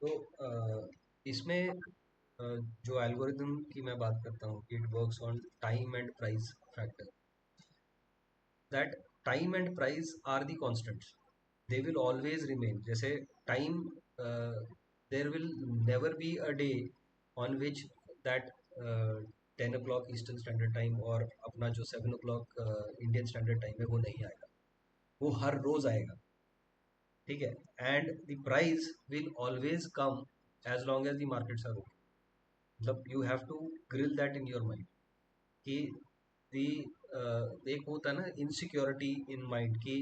तो इसमें जो एल्गोरिदम की मैं बात करता हूँ, it works on time and price factor, that time and price are the constants, they will always remain. जैसे time, there will never be a day on which that 10 o'clock Eastern Standard Time और अपना जो 7 o'clock Indian standard time है वो नहीं आएगा. वो हर रोज आएगा. ठीक है. And the price will always come as long as the markets are open. मतलब you have to grill that in your mind कि दी एक होता है ना इनसिक्योरिटी इन माइंड कि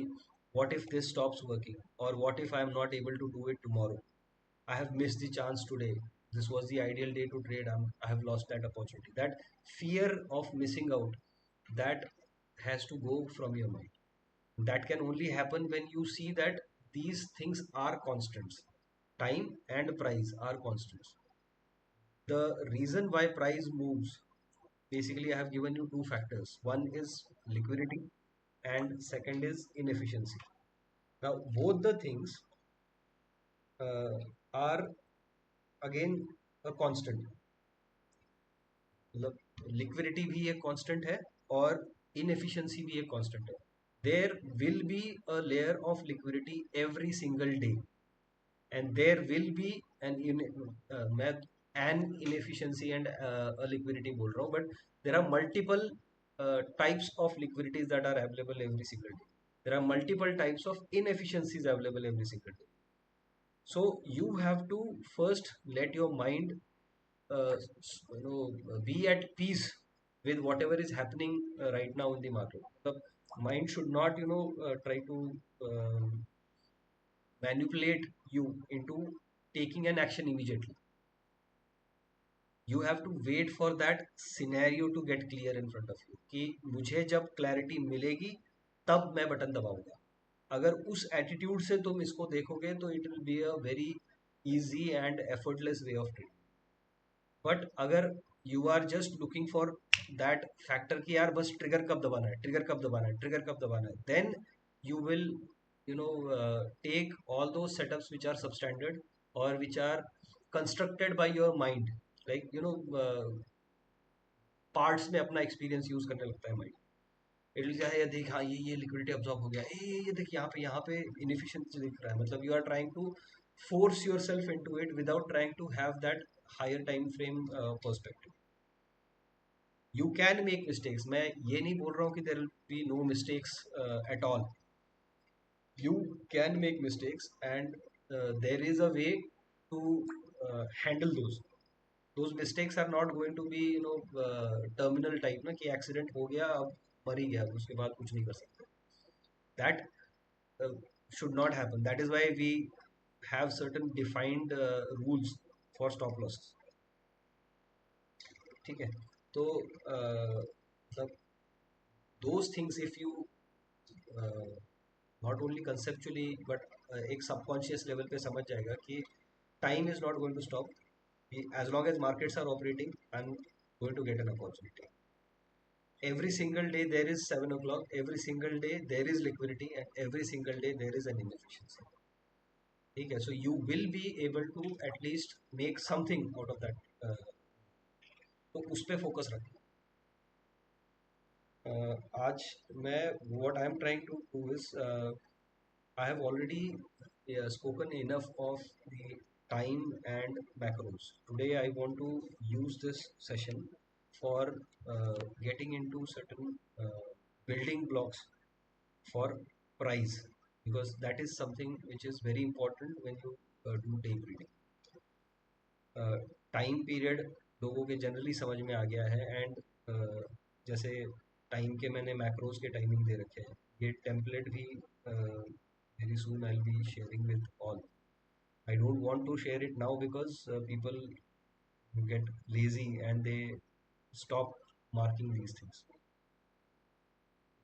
what if this stops working, or what if I am not able to do it tomorrow, I have missed the chance today, this was the ideal day to trade, I have lost that opportunity. That fear of missing out, that has to go from your mind. That can only happen when you see that these things are constants. Time and price are constants. The reason why price moves, basically I have given you two factors. One is liquidity and second is inefficiency. Now both the things are again a constant. मतलब liquidity भी एक constant है और inefficiency भी एक constant है. There will be a layer of liquidity every single day, and there will be मैं an inefficiency and a liquidity बोल रहा हूँ, but there are multiple types of liquidities that are available every single day. There are multiple types of inefficiencies available every single day. So you have to first let your mind be at peace with whatever is happening right now in the market. The mind should not try to manipulate you into taking an action immediately. You have to wait for that scenario to get clear in front of you कि मुझे जब clarity मिलेगी तब मैं button दबाऊंगा. अगर उस attitude से तुम इसको देखोगे तो it will be a very easy and effortless way of trading. But अगर you are just looking for that factor कि यार बस ट्रिगर कब दबाना है, ट्रिगर कब दबाना है, ट्रिगर कब दबाना है, then you will take all those setups which are substandard or which are constructed by your mind, like parts में अपना एक्सपीरियंस यूज करने लगता है माइंड. इट विल क्या है, देख हाँ ये लिक्विडिटी अब्जॉर्ब हो गया, ये देख यहाँ पे इनएफिशिएंसी दिख रहा है. मतलब you are trying to force yourself into it without trying to have that higher time frame perspective. You can make mistakes. मैं ये नहीं बोल रहा हूँ कि there will be no mistakes at all. You can make mistakes, and there is a way to handle those. Those mistakes are not going to be terminal type ना कि accident हो गया अब मर ही गया उसके बाद कुछ नहीं कर सकते. That uh, should not happen. That is why we have certain defined rules for stop losses. ठीक है. तो मतलब those things, if you not only conceptually but एक subconscious level पे समझ जाएगा कि time is not going to stop. As long as markets are operating, I'm going to get an opportunity. Every single day there is 7 o'clock. Every single day there is liquidity, and every single day there is an inefficiency. ठीक है. So you will be able to at least make something out of that. तो उस पे focus रखें. आज मैं what I am trying to do is I have already spoken enough of the time and macros. Today I want to use this session for getting into certain building blocks for price, because that is something which is very important when you do day trading. Time period लोगों के generally समझ में आ गया है, and जैसे time के मैंने macros के टाइमिंग दे रखे हैं. ये टेम्पलेट भी very soon I will be sharing with all. I don't want to share it now because people get lazy and they stop marking these things.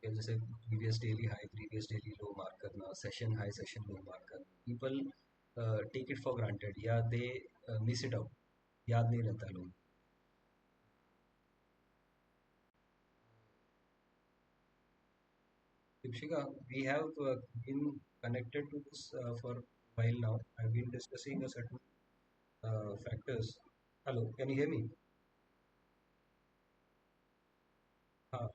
जैसे previous daily high, previous daily low mark करना, session high session low mark करना, people take it for granted या they miss it out. याद नहीं रहता लोग. Dipshika, we have been connected to this for a while now. I've been discussing a certain factors. Hello, can you hear me? हाँ,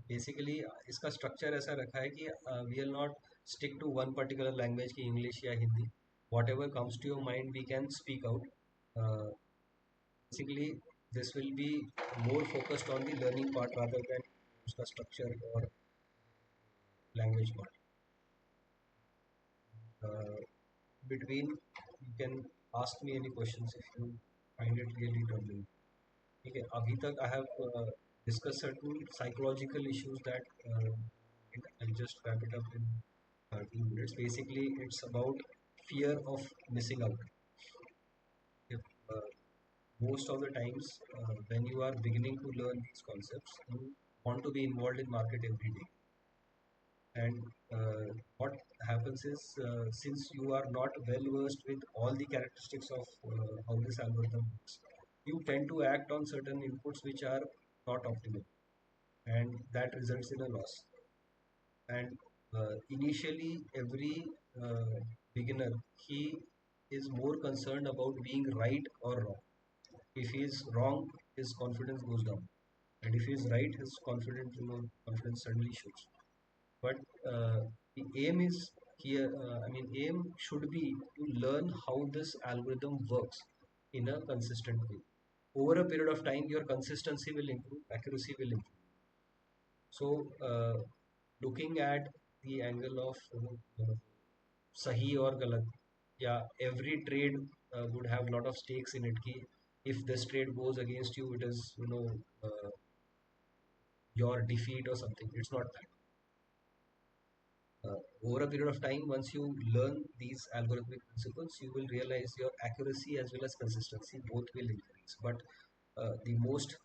basically इसका structure ऐसा रखा है कि we will not stick to one particular language की English या Hindi. Whatever comes to your mind we can speak out. Basically this will be more focused on the learning part rather than उसका structure और language part. Between you can ask me any questions if you find it really troubling. ठीक है, अभी तक I have discussed certain psychological issues that I'll just wrap it up in 30 minutes. Basically, it's about fear of missing out. If, most of the times, when you are beginning to learn these concepts, you want to be involved in market every day. And what happens is, since you are not well versed with all the characteristics of how this algorithm works, you tend to act on certain inputs which are not optimal, and that results in a loss. And initially, every beginner, he is more concerned about being right or wrong. If he is wrong, his confidence goes down, and if he is right, his confidence suddenly shoots. But the aim is here. Aim should be to learn how this algorithm works in a consistent way. Over a period of time, your consistency will improve, accuracy will improve. So, looking at the angle of sahi or galat, yeah, every trade would have a lot of stakes in it. Ki if this trade goes against you, it is your defeat or something. It's not that. Over a period of time, once you learn these algorithmic principles, you will realize your accuracy as well as consistency both will increase. But the most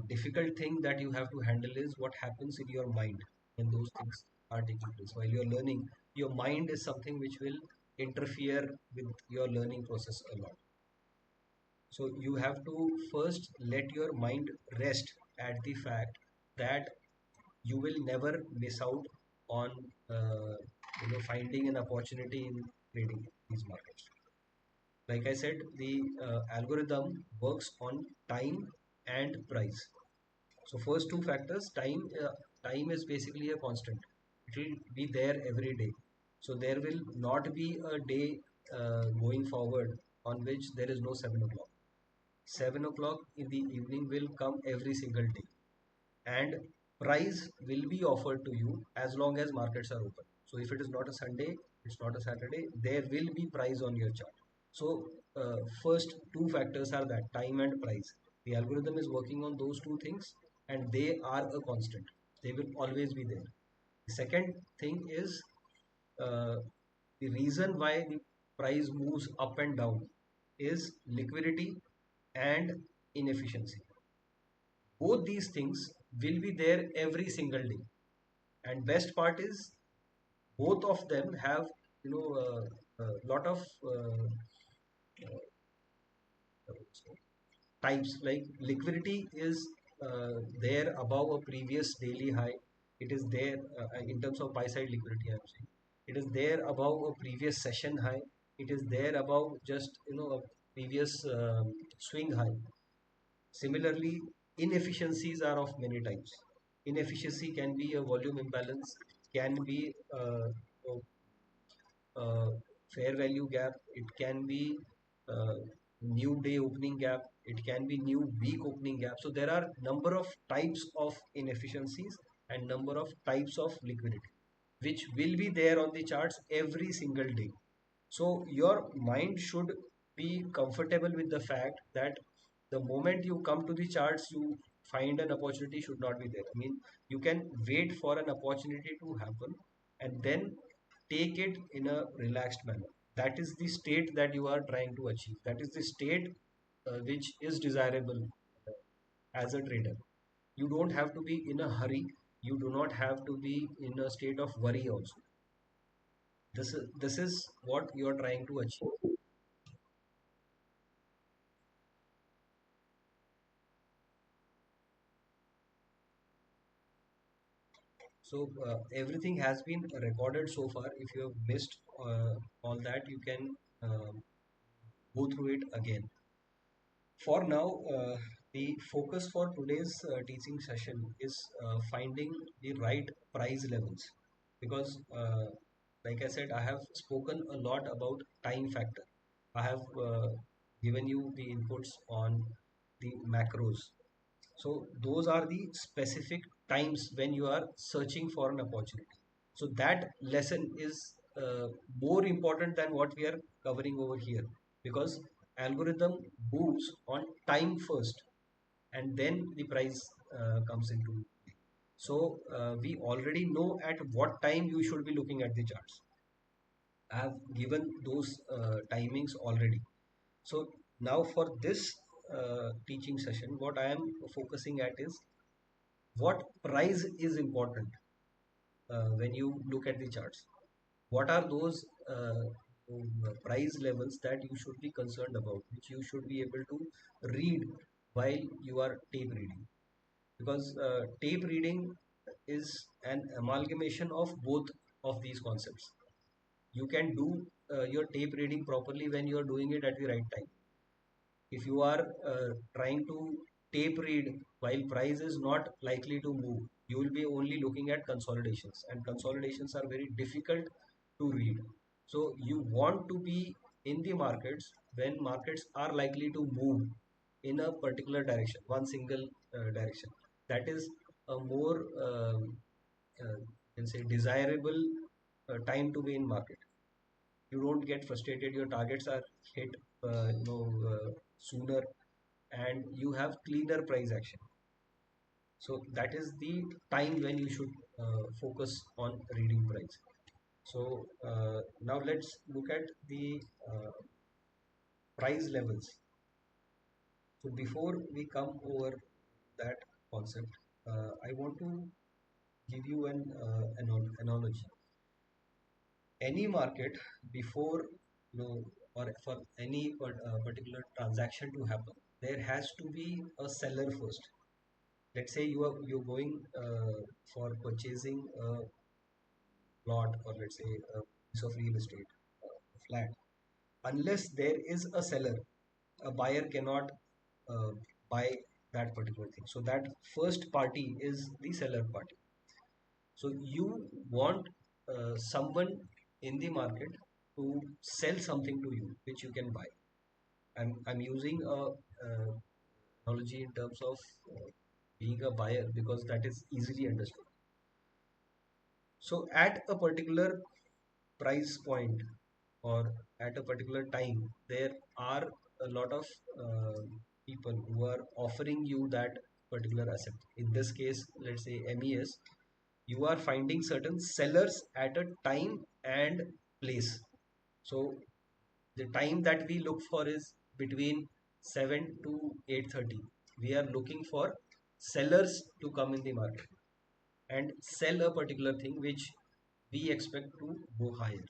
difficult thing that you have to handle is what happens in your mind when those things are taking place. While you're learning, your mind is something which will interfere with your learning process a lot. So you have to first let your mind rest at the fact that you will never miss out on finding an opportunity in trading these markets. Like I said, the algorithm works on time and price. So first two factors, time is basically a constant. It will be there every day. So there will not be a day going forward on which there is no 7 o'clock. 7 o'clock in the evening will come every single day, and price will be offered to you as long as markets are open. So if it is not a Sunday, it's not a Saturday, there will be price on your chart. So first two factors are that time and price. The algorithm is working on those two things, and they are a constant. They will always be there. The second thing is uh, the reason why the price moves up and down is liquidity and inefficiency. Both these things will be there every single day, and best part is both of them have a lot of types. Like liquidity is there above a previous daily high. It is there in terms of buy side liquidity, I'm saying. It is there above a previous session high. It is there above just a previous swing high. Similarly, inefficiencies are of many types. Inefficiency can be a volume imbalance, can be uh, fair value gap, it can be uh, new day opening gap, it can be new week opening gap. So there are number of types of inefficiencies and number of types of liquidity, which will be there on the charts every single day. So your mind should be comfortable with the fact that the moment you come to the charts, you find an opportunity should not be there. I mean, you can wait for an opportunity to happen and then take it in a relaxed manner. That is the state that you are trying to achieve. That is the state which is desirable as a trader. You don't have to be in a hurry. You do not have to be in a state of worry also. This is what you are trying to achieve. So everything has been recorded so far. If you have missed all that, you can go through it again. For now, the focus for today's teaching session is finding the right price levels, because, like I said, I have spoken a lot about time factor. I have given you the inputs on the macros. So those are the specific times when you are searching for an opportunity. So that lesson is more important than what we are covering over here, because algorithm moves on time first and then the price comes into play. So we already know at what time you should be looking at the charts. I have given those timings already. So now for this teaching session, what I am focusing at is what price is important when you look at the charts. What are those price levels that you should be concerned about, which you should be able to read while you are tape reading? Because tape reading is an amalgamation of both of these concepts. You can do your tape reading properly when you are doing it at the right time. If you are trying to tape read while price is not likely to move, you will be only looking at consolidations, and consolidations are very difficult to read. So you want to be in the markets when markets are likely to move in a particular direction, one single direction. That is a more you can say desirable time to be in market. You don't get frustrated, your targets are hit sooner, and you have cleaner price action. So that is the time when you should focus on reading price. So now let's look at the price levels. So before we come over that concept, I want to give you an analogy. Any market, before or for any particular transaction to happen, there has to be a seller first. Let's say you're going for purchasing a plot, or let's say a piece of real estate, a flat. Unless there is a seller, a buyer cannot uh, buy that particular thing. So that first party is the seller party. So you want someone in the market to sell something to you which you can buy. I'm using a analogy in terms of being a buyer because that is easily understood. So at a particular price point, or at a particular time, there are a lot of uh, people who are offering you that particular asset. In this case, let's say MES, you are finding certain sellers at a time and place. So the time that we look for is between 7 to 8:30. We are looking for sellers to come in the market and sell a particular thing which we expect to go higher.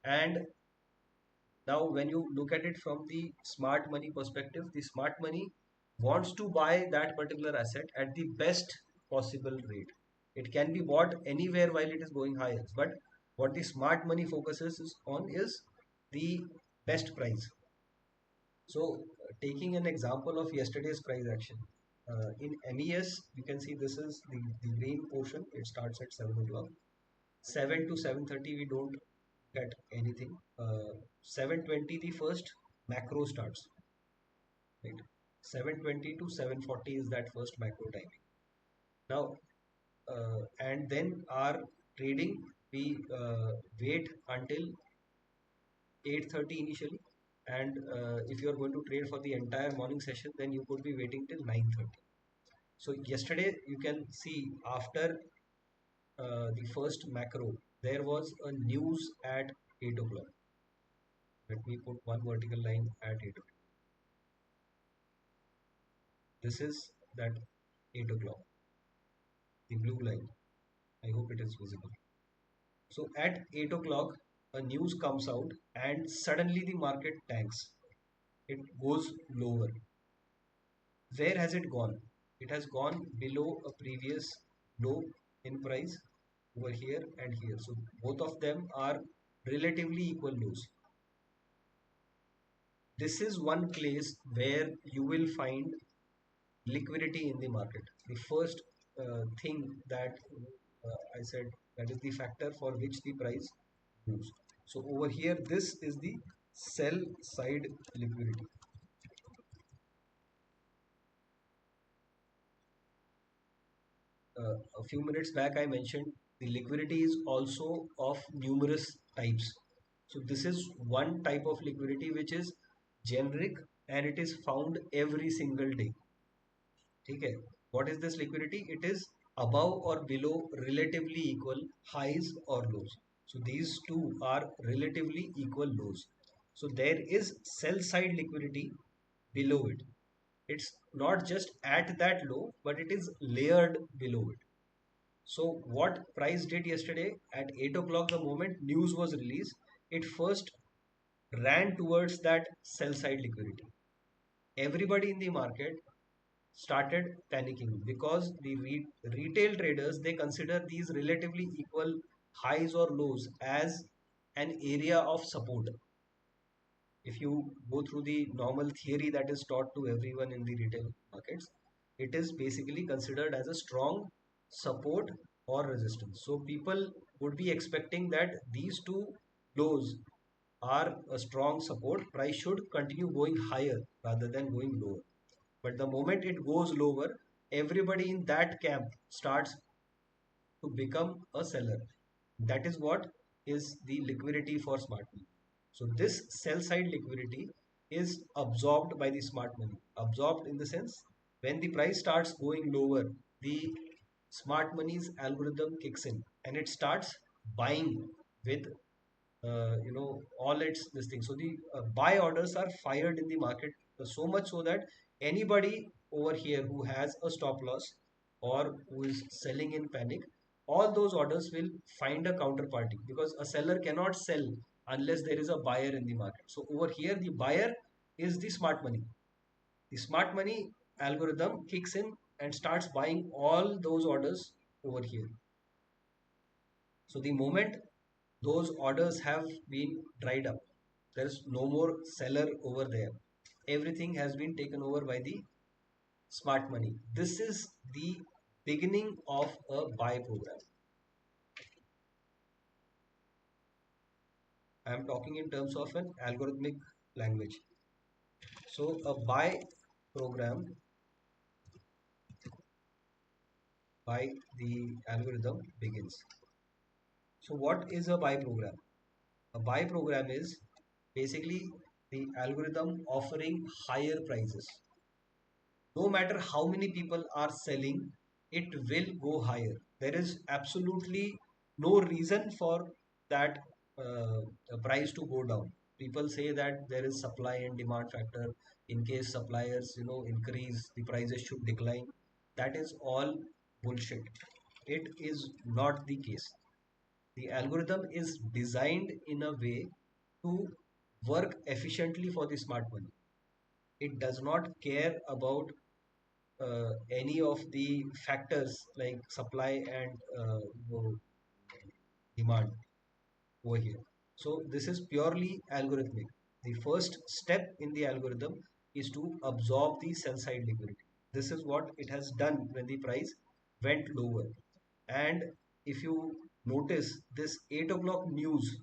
And now, when you look at it from the smart money perspective, the smart money wants to buy that particular asset at the best possible rate. It can be bought anywhere while it is going higher, but what the smart money focuses on is the best price. So, taking an example of yesterday's price action, in MES, you can see this is the green portion. It starts at 7 o'clock. 7 to 7:30 we don't get anything. 7:20 the first macro starts, right? 7:20 to 7:40 is that first macro timing. Now and then our trading, we wait until 8:30 initially, and if you are going to trade for the entire morning session, then you could be waiting till 9:30. So yesterday you can see after the first macro, there was a news at 8 o'clock. Let me put one vertical line at 8 o'clock. This is that 8 o'clock, the blue line. I hope it is visible. So at 8 o'clock, a news comes out and suddenly the market tanks. It goes lower. Where has it gone? It has gone below a previous low in price over here and here. So both of them are relatively equal lows. This is one place where you will find liquidity in the market. The first thing that I said, that is the factor for which the price moves. So over here, this is the sell side liquidity. A few minutes back, I mentioned the liquidity is also of numerous types. So this is one type of liquidity which is generic and it is found every single day. Okay. What is this liquidity? It is above or below relatively equal highs or lows. So these two are relatively equal lows. So there is sell side liquidity below it. It's not just at that low, but it is layered below it. So what price did yesterday at 8 o'clock, the moment news was released, it first ran towards that sell side liquidity. Everybody in the market started panicking because the retail traders, they consider these relatively equal highs or lows as an area of support. If you go through the normal theory that is taught to everyone in the retail markets, it is basically considered as a strong support or resistance. So people would be expecting that these two lows are a strong support. Price should continue going higher rather than going lower. But the moment it goes lower, everybody in that camp starts to become a seller. That is what is the liquidity for smart money. So this sell side liquidity is absorbed by the smart money. Absorbed in the sense, when the price starts going lower, the smart money's algorithm kicks in and it starts buying with all its this thing. So the buy orders are fired in the market, so much so that anybody over here who has a stop loss or who is selling in panic, all those orders will find a counterparty, because a seller cannot sell unless there is a buyer in the market. So over here the buyer is the smart money. The smart money algorithm kicks in and starts buying all those orders over here. So the moment those orders have been dried up, there's no more seller over there. Everything has been taken over by the smart money. This is the beginning of a buy program. I am talking in terms of an algorithmic language. So a buy program by the algorithm begins. So what is a buy program? A buy program is basically the algorithm offering higher prices. No matter how many people are selling, it will go higher. There is absolutely no reason for that price to go down. People say that there is supply and demand factor. In case suppliers, increase, the prices should decline. That is all bullshit. It is not the case. The algorithm is designed in a way to work efficiently for the smart money. It does not care about any of the factors like supply and demand over here. So this is purely algorithmic. The first step in the algorithm is to absorb the sell side liquidity. This is what it has done when the price went lower. And if you notice, this 8 o'clock news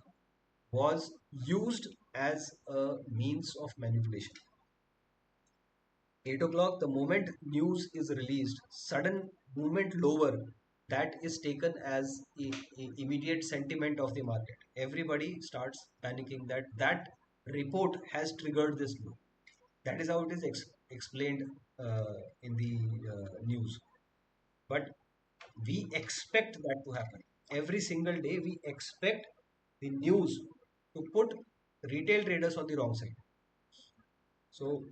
was used as a means of manipulation. 8 o'clock, the moment news is released, sudden movement lower, that is taken as immediate sentiment of the market. Everybody starts panicking that that report has triggered this move. That is how it is explained in the news. But we expect that to happen. Every single day, we expect the news to put retail traders on the wrong side. So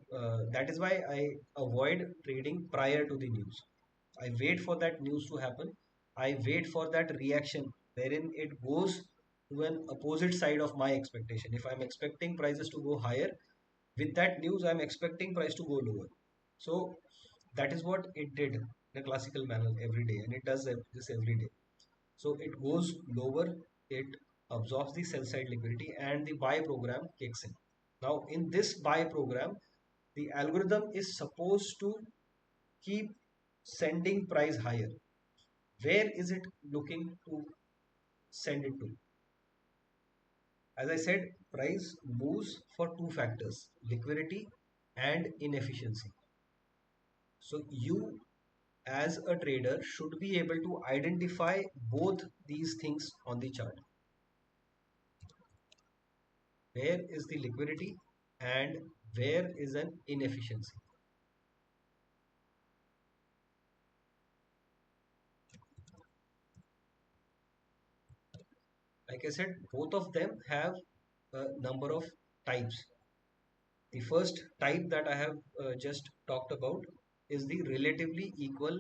that is why I avoid trading prior to the news. I wait for that news to happen. I wait for that reaction wherein it goes to an opposite side of my expectation. If I'm expecting prices to go higher, with that news, I'm expecting price to go lower. So that is what it did in a classical manner every day, and it does this every day. So it goes lower, it absorbs the sell side liquidity, and the buy program kicks in. Now, in this buy program, the algorithm is supposed to keep sending price higher. Where is it looking to send it to? As I said, price moves for two factors, liquidity and inefficiency. So you as a trader should be able to identify both these things on the chart. Where is the liquidity and where is an inefficiency? Like I said, both of them have a number of types. The first type that I have just talked about is the relatively equal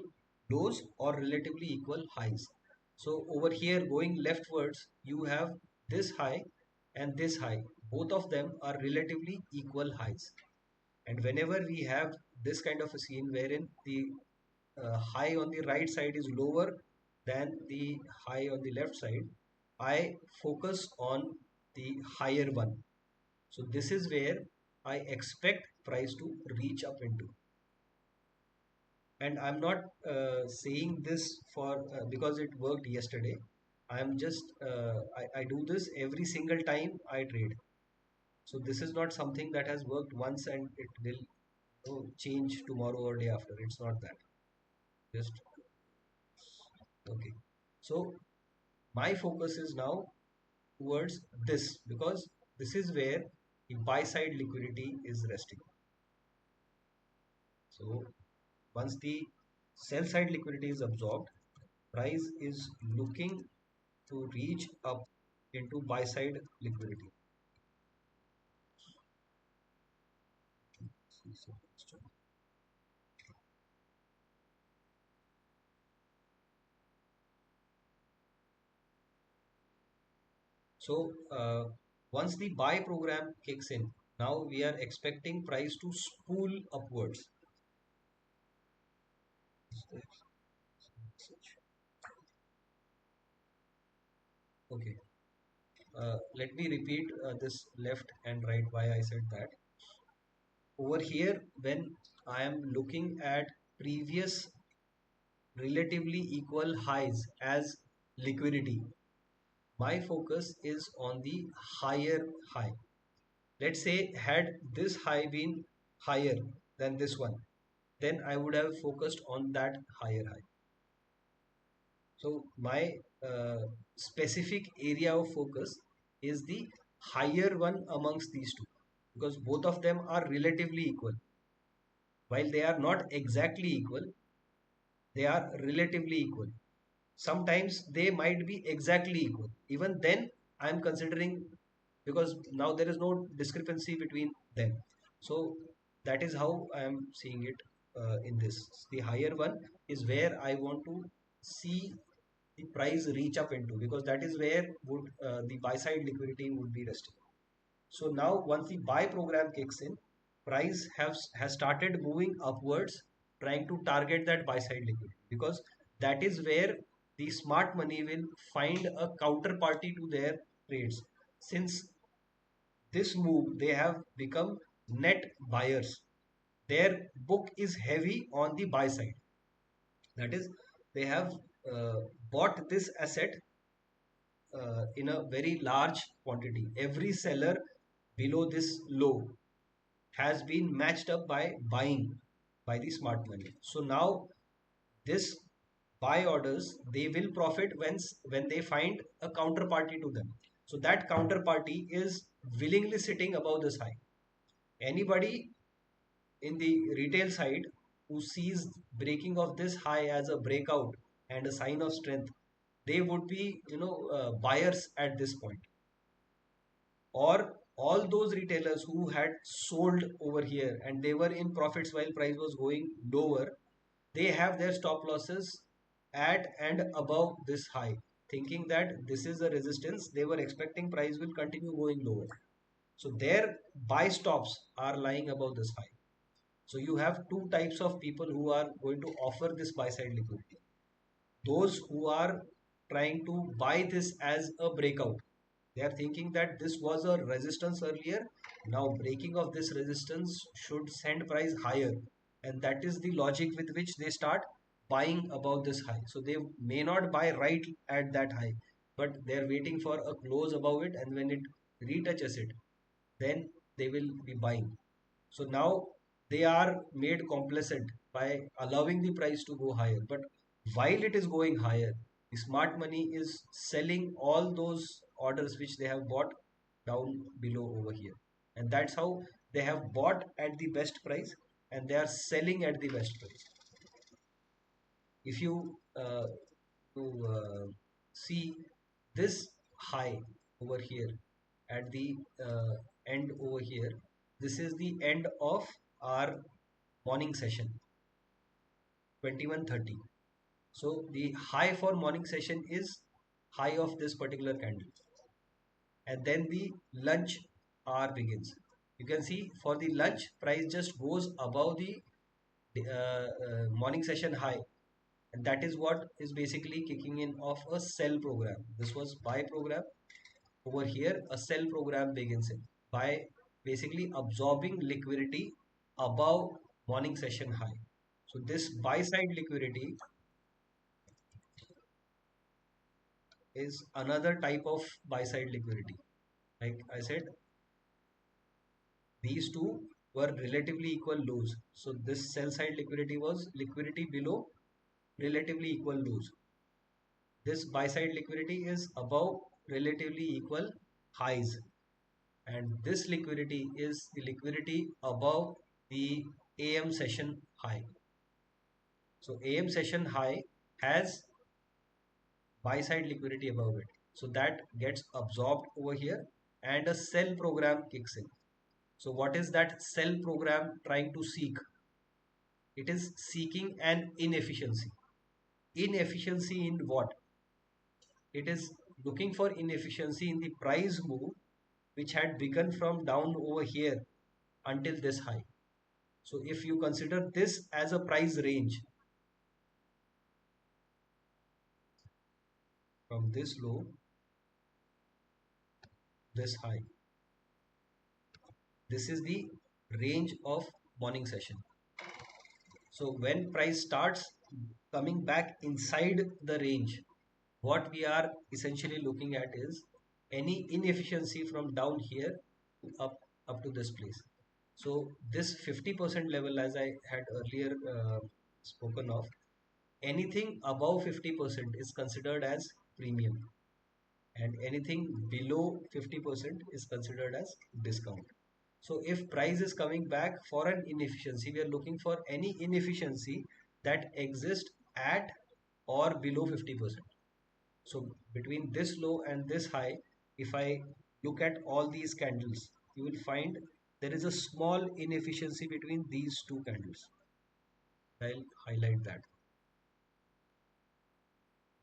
lows or relatively equal highs. So over here going leftwards, you have this high and this high. Both of them are relatively equal highs. And whenever we have this kind of a scene wherein the high on the right side is lower than the high on the left side, I focus on the higher one. So this is where I expect price to reach up into. And I'm not saying this for because it worked yesterday. I'm just I do this every single time I trade. So this is not something that has worked once and it will change tomorrow or day after. It's not that. Just okay. So my focus is now towards this because this is where the buy side liquidity is resting. So once the sell side liquidity is absorbed, price is looking to reach up into buy side liquidity. So once the buy program kicks in, now we are expecting price to spool upwards. Okay. Let me repeat this left and right why I said that. Over here, when I am looking at previous relatively equal highs as liquidity, my focus is on the higher high. Let's say had this high been higher than this one, then I would have focused on that higher high. So my specific area of focus is the higher one amongst these two because both of them are relatively equal. While they are not exactly equal, they are relatively equal. Sometimes they might be exactly equal. Even then, I am considering because now there is no discrepancy between them. So that is how I am seeing it in this. The higher one is where I want to see the price reach up into because that is where would the buy side liquidity would be resting. So now once the buy program kicks in, price has started moving upwards, trying to target that buy side liquidity because that is where the smart money will find a counterparty to their trades. Since this move, they have become net buyers. Their book is heavy on the buy side. That is, they have uh, bought this asset in a very large quantity. Every seller below this low has been matched up by buying by the smart money. So now this buy orders they will profit when they find a counterparty to them. So that counterparty is willingly sitting above this high. Anybody in the retail side who sees breaking of this high as a breakout and a sign of strength, they would be buyers at this point. Or all those retailers who had sold over here and they were in profits while price was going lower, they have their stop losses at and above this high, thinking that this is a resistance. They were expecting price will continue going lower, so their buy stops are lying above this high. So you have two types of people who are going to offer this buy side liquidity. Those who are trying to buy this as a breakout, they are thinking that this was a resistance earlier Now breaking of this resistance should send price higher, and that is the logic with which they start buying above this high. So they may not buy right at that high, but they're waiting for a close above it, and when it retouches it, then they will be buying. So now they are made complacent by allowing the price to go higher. But while it is going higher, the smart money is selling all those orders which they have bought down below over here. And that's how they have bought at the best price and they are selling at the best price. If you see this high over here at the end over here, this is the end of our morning session 21:30. So the high for morning session is high of this particular candle, and then the lunch hour begins. You can see for the lunch price just goes above the morning session high, and that is what is basically kicking in of a sell program. This was buy program. Over here a sell program begins in by basically absorbing liquidity above morning session high. So this buy side liquidity is another type of buy side liquidity. Like I said, these two were relatively equal lows. So this sell side liquidity was liquidity below relatively equal lows. This buy side liquidity is above relatively equal highs, and this liquidity is the liquidity above the AM session high. So AM session high has buy side liquidity above it. So that gets absorbed over here and a sell program kicks in. So what is that sell program trying to seek? It is seeking an inefficiency. Inefficiency in what? It is looking for inefficiency in the price move which had begun from down over here until this high. So if you consider this as a price range from this low, this high, this is the range of morning session. So when price starts coming back inside the range, what we are essentially looking at is any inefficiency from down here to up to this place. So this 50% level, as I had earlier spoken of, anything above 50% is considered as premium, and anything below 50% is considered as discount. So if price is coming back for an inefficiency, we are looking for any inefficiency that exists at or below 50%. So between this low and this high, if I look at all these candles, you will find there is a small inefficiency between these two candles. I'll highlight that.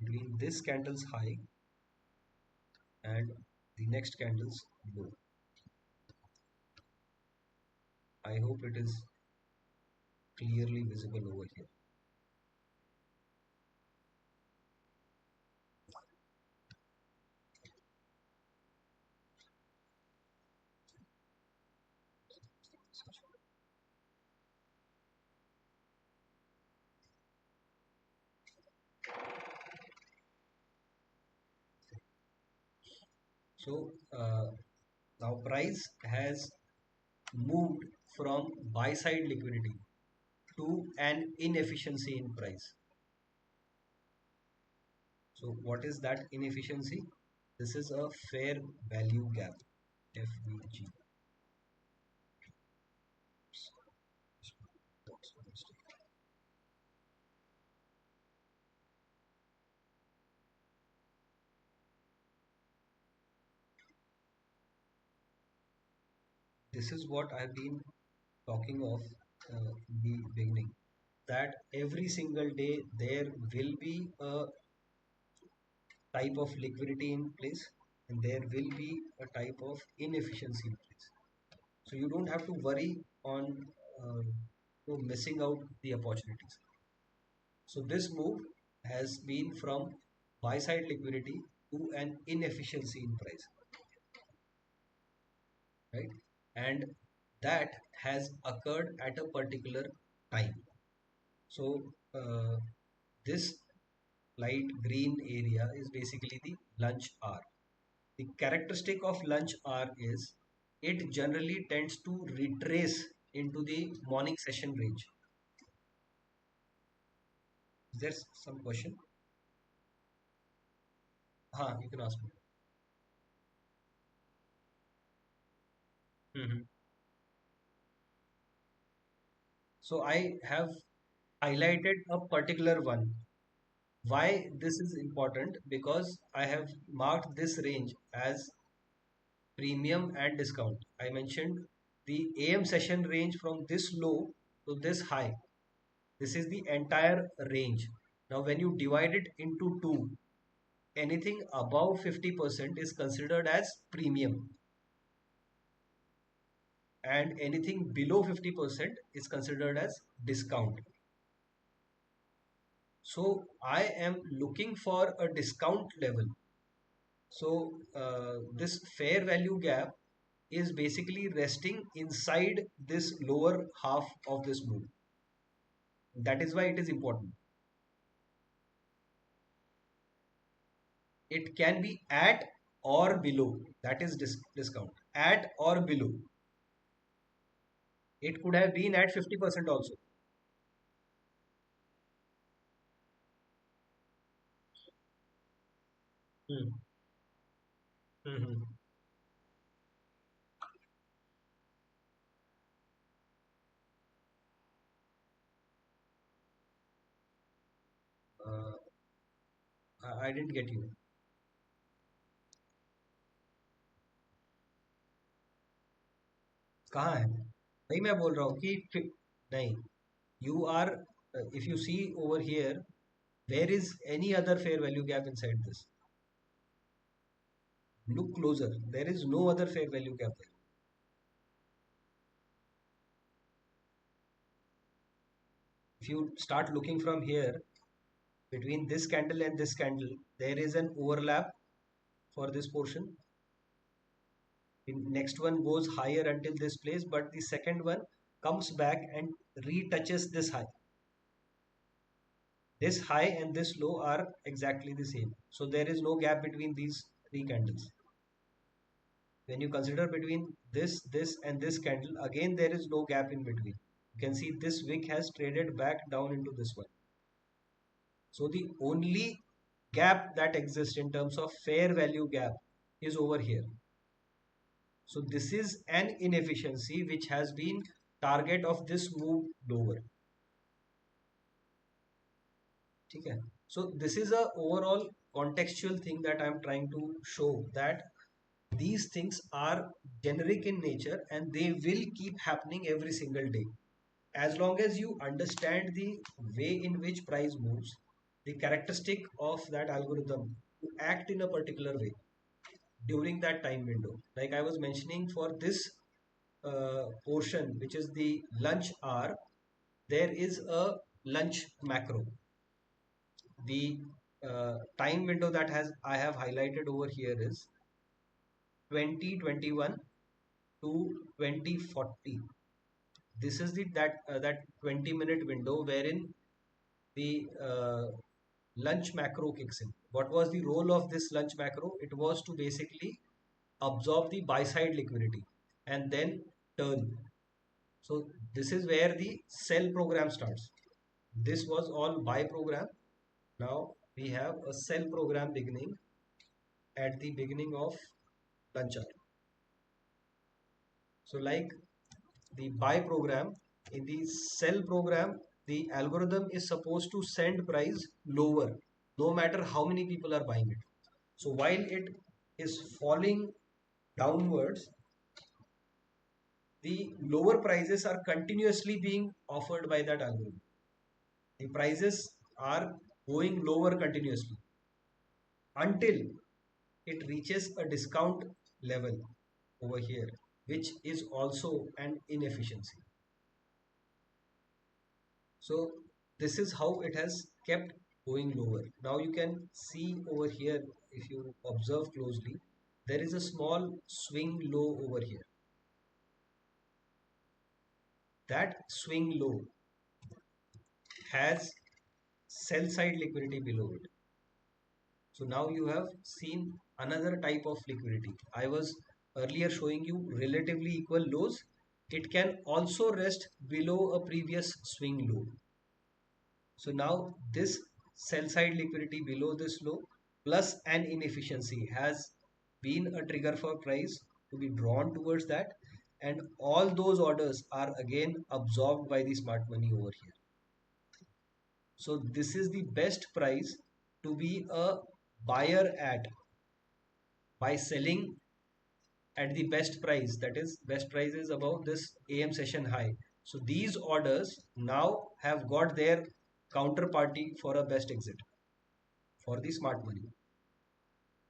Between this candle's high and the next candle's low. I hope it is clearly visible over here. So now price has moved from buy side liquidity to an inefficiency in price. So what is that inefficiency? This is a fair value gap, FVG. This is what I've been talking of in the beginning, that every single day there will be a type of liquidity in place and there will be a type of inefficiency in place. So you don't have to worry on missing out the opportunities. So this move has been from buy side liquidity to an inefficiency in price, right? and that has occurred at a particular time. So this light green area is basically the lunch hour. The characteristic of lunch hour is it generally tends to retrace into the morning session range. Is there some question? You can ask me. Mhm. So I have highlighted a particular one. Why this is important? Because I have marked this range as premium and discount. I mentioned the AM session range from this low to this high. This is the entire range. Now, when you divide it into two, anything above 50% is considered as premium, and anything below 50% is considered as discount. So, I am looking for a discount level. So, this fair value gap is basically resting inside this lower half of this move. That is why it is important. It can be at or below. That is discount. At or below. It could have been at 50% also. Hmm. Hmm. Uh, I didn't get you. कहाँ है? वही मैं बोल रहा हूँ कि नहीं. You are, if you see over here, there is any other fair value gap inside this. Look closer. There is no other fair value gap there. If you start looking from here, between this candle and this candle, there is an overlap for this portion. The next one goes higher until this place, but the second one comes back and retouches this high. This high and this low are exactly the same. So there is no gap between these three candles. When you consider between this and this candle, again there is no gap in between. You can see this wick has traded back down into this one. So the only gap that exists in terms of fair value gap is over here. So this is an inefficiency which has been target of this move lower. ठीक है? So this is a overall contextual thing that I am trying to show, that these things are generic in nature and they will keep happening every single day. As long as you understand the way in which price moves, the characteristic of that algorithm to act in a particular way during that time window. Like I was mentioning, for this portion, which is the lunch hour, there is a lunch macro. The time window that has I have highlighted over here is 2021 to 2040. This is the that 20-minute window wherein the lunch macro kicks in. What was the role of this lunch macro? It was to basically absorb the buy side liquidity and then turn. So this is where the sell program starts. This was all buy program. Now we have a sell program beginning at the beginning of lunch hour. So like the buy program, in the sell program, the algorithm is supposed to send price lower no matter how many people are buying it. So while it is falling downwards, the lower prices are continuously being offered by that algorithm. The prices are going lower continuously until it reaches a discount level over here, which is also an inefficiency. So this is how it has kept going lower. Now you can see over here, if you observe closely, there is a small swing low over here. that swing low has sell side liquidity below it. So now you have seen another type of liquidity. I was earlier showing you relatively equal lows. It can also rest below a previous swing low. So now this sell side liquidity below this low plus an inefficiency has been a trigger for price to be drawn towards that, and all those orders are again absorbed by the smart money over here. So this is the best price to be a buyer at by selling at the best price. That is, best price is above this AM session high. So these orders now have got their counterparty for a best exit for the smart money.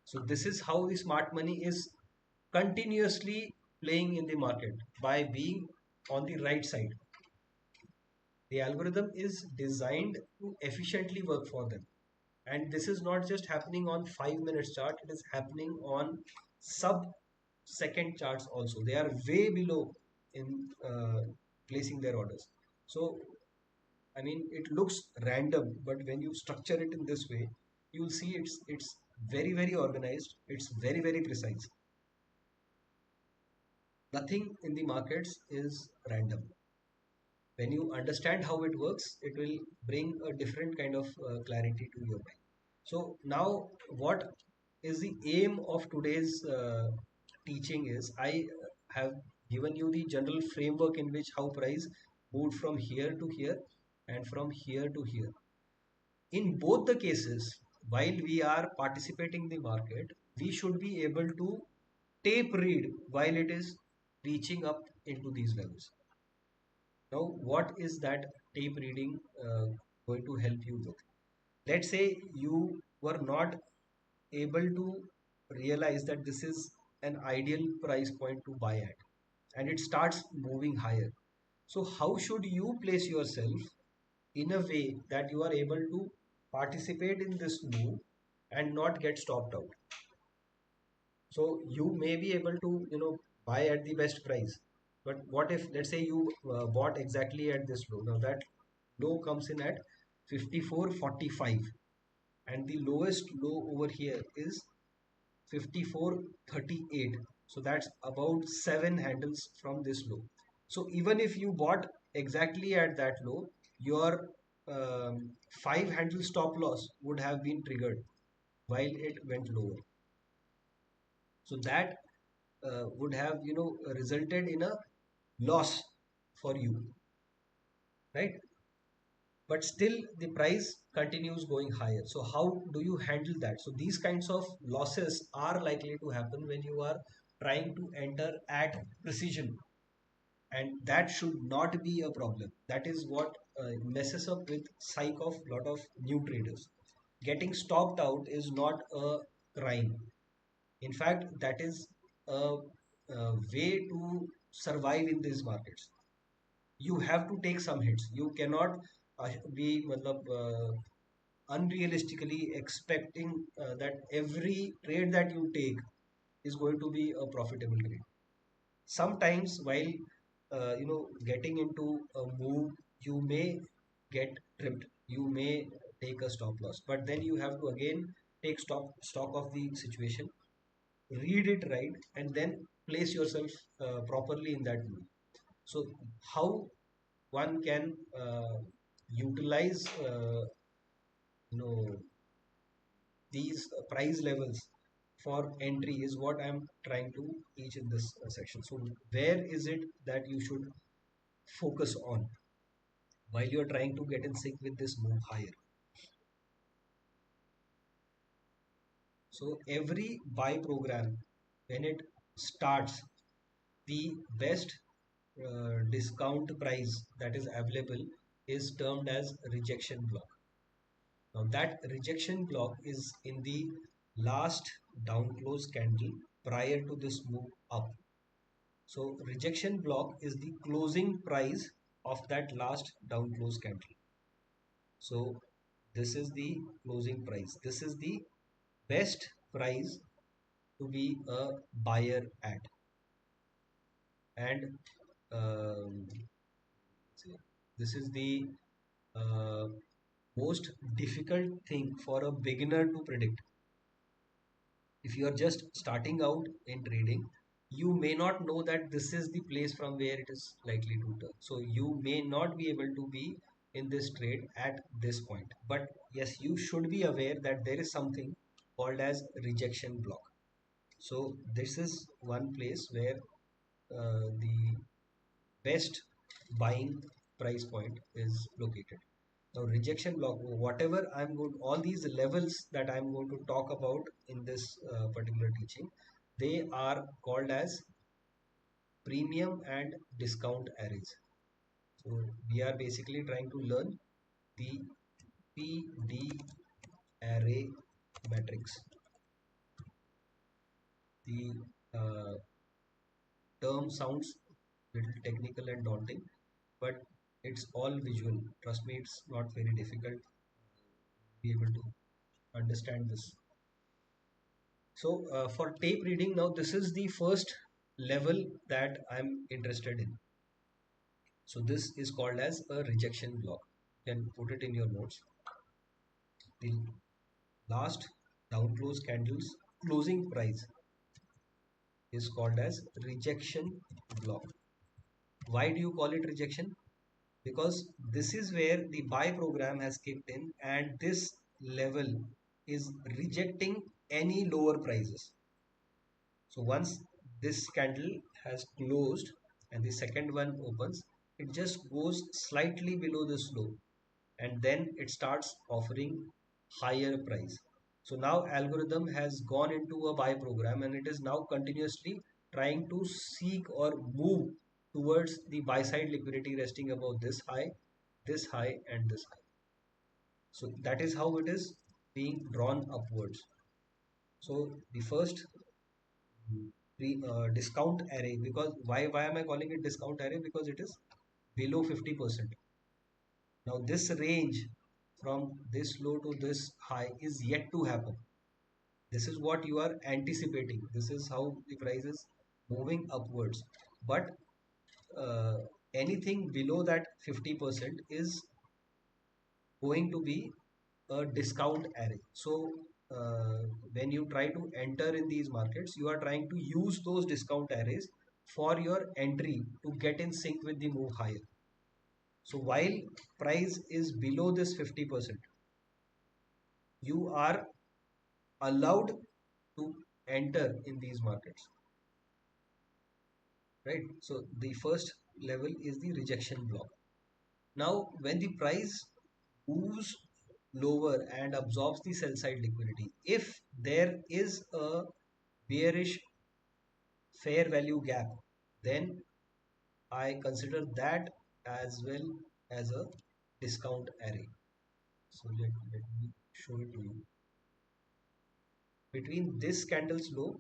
So this is how the smart money is continuously playing in the market by being on the right side. The algorithm is designed to efficiently work for them. And this is not just happening on 5 minutes chart, it is happening on sub second charts also. They are way below in placing their orders. So, I mean, it looks random, but when you structure it in this way, you'll see it's very, very organized. It's very, very precise. Nothing in the markets is random. When you understand how it works, it will bring a different kind of clarity to your mind. So now what is the aim of today's teaching is I have given you the general framework in which how price moved from here to here and from here to here. In both the cases, while we are participating in the market, we should be able to tape read while it is reaching up into these levels. Now, what is that tape reading going to help you with? Let's say you were not able to realize that this is an ideal price point to buy at and it starts moving higher. So, how should you place yourself in a way that you are able to participate in this move and not get stopped out? So, you may be able to, buy at the best price. But what if, let's say, you bought exactly at this low? Now, that low comes in at 54.45 and the lowest low over here is 54.38. So that's about 7 handles from this low. So even if you bought exactly at that low, your 5 handle stop loss would have been triggered while it went lower. So that would have resulted in a loss for you, right? But still the price continues going higher. So how do you handle that? So these kinds of losses are likely to happen when you are trying to enter at precision, and that should not be a problem. That is what messes up with psyche of lot of new traders. Getting stopped out is not a crime. In fact, that is a way to survive in these markets. You have to take some hits. You cannot be unrealistically expecting that every trade that you take is going to be a profitable trade. Sometimes while getting into a move, you may get tripped, you may take a stop loss, but then you have to again take stock of the situation, read it right, and then place yourself properly in that move. So how one can utilize know these price levels for entry is what I'm trying to teach in this section. So where is it that you should focus on while you're trying to get in sync with this move higher? So every buy program, when it starts, the best discount price that is available is termed as rejection block. Now that rejection block is in the last down close candle prior to this move up. So rejection block is the closing price of that last down close candle. So this is the closing price. This is the best price to be a buyer at. And um, This is the uh, most difficult thing for a beginner to predict. If you are just starting out in trading, you may not know that this is the place from where it is likely to turn, so you may not be able to be in this trade at this point. But yes, you should be aware that there is something called as rejection block. So this is one place where the best buying price point is located. Now, rejection block, whatever I'm going, all these levels that I'm going to talk about in this particular teaching, they are called as premium and discount arrays. So we are basically trying to learn the PD array matrix. The uh, term sounds little technical and daunting, but it's all visual. Trust me, it's not very difficult to be able to understand this. So for tape reading, now this is the first level that I'm interested in. So this is called as a rejection block. You can put it in your notes. The last down close candles closing price is called as rejection block. Why do you call it rejection? Because this is where the buy program has kicked in, and this level is rejecting any lower prices. So once this candle has closed and the second one opens, it just goes slightly below this low, and then it starts offering higher price. So now algorithm has gone into a buy program, and it is now continuously trying to seek or move towards the buy side liquidity resting above this high and this high. So that is how it is being drawn upwards. So the first discount array, because why am I calling it discount array? Because it is below 50%. Now this range from this low to this high is yet to happen. This is what you are anticipating. This is how the price is moving upwards. But uh, anything below that 50% is going to be a discount array. So uh, when you try to enter in these markets, you are trying to use those discount arrays for your entry to get in sync with the move higher. So while price is below this 50%, you are allowed to enter in these markets, right? So the first level is the rejection block. Now, when the price moves lower and absorbs the sell side liquidity, if there is a bearish fair value gap, then I consider that as well as a discount array. So let me show it to you. Between this candle's low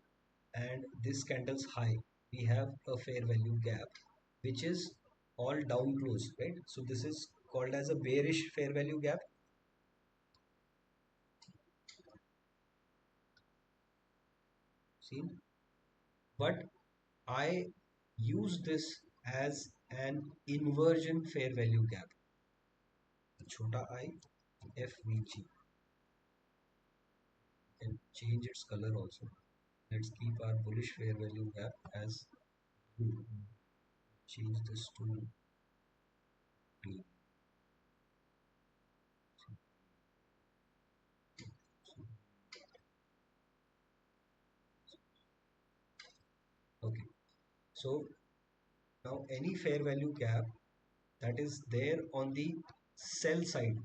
and this candle's high, we have a fair value gap, which is all down close, right? So this is called as a bearish fair value gap. Seen? But I use this as an inversion fair value gap. Chota I FVG, and change its color also. Let's keep our bullish fair value gap as blue. Change this to green. Okay. So now any fair value gap that is there on the sell side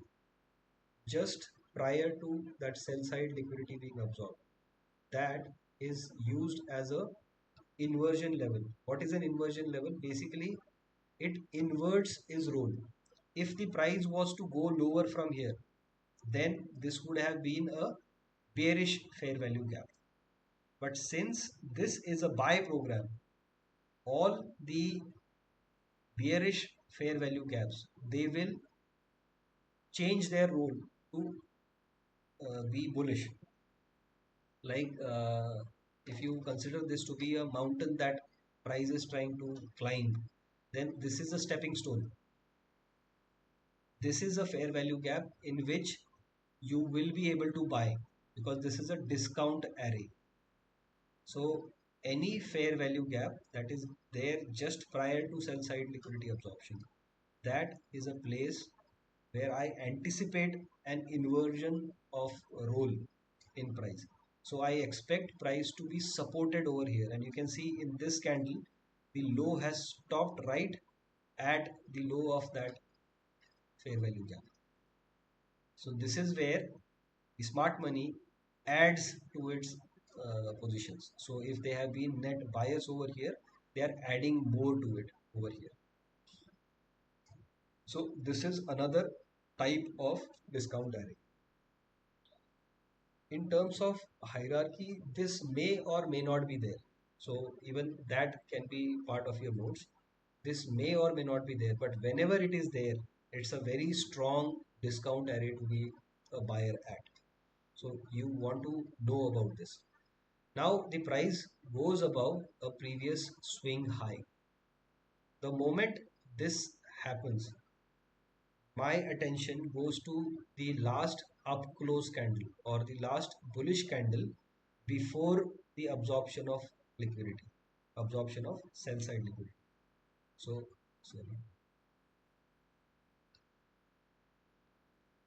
just prior to that sell side liquidity being absorbed, that is used as a inversion level. What is an inversion level? Basically, it inverts its role. If the price was to go lower from here, then this would have been a bearish fair value gap. But since this is a buy program, all the bearish fair value gaps, they will change their role to be bullish. Like if you consider this to be a mountain that price is trying to climb, then this is a stepping stone. This is a fair value gap in which you will be able to buy, because this is a discount array. So any fair value gap that is there just prior to sell side liquidity absorption, that is a place where I anticipate an inversion of role in price. So I expect price to be supported over here, and you can see in this candle the low has stopped right at the low of that fair value gap. So this is where the smart money adds to its positions. So if they have been net buyers over here, they are adding more to it over here. So this is another type of discount array. In terms of hierarchy, this may or may not be there. So even that can be part of your notes. This may or may not be there, but whenever it is there, it's a very strong discount array to be a buyer at. So you want to know about this. Now the price goes above a previous swing high. The moment this happens, my attention goes to the last up close candle or the last bullish candle before the absorption of liquidity, absorption of sell side liquidity. So, sorry.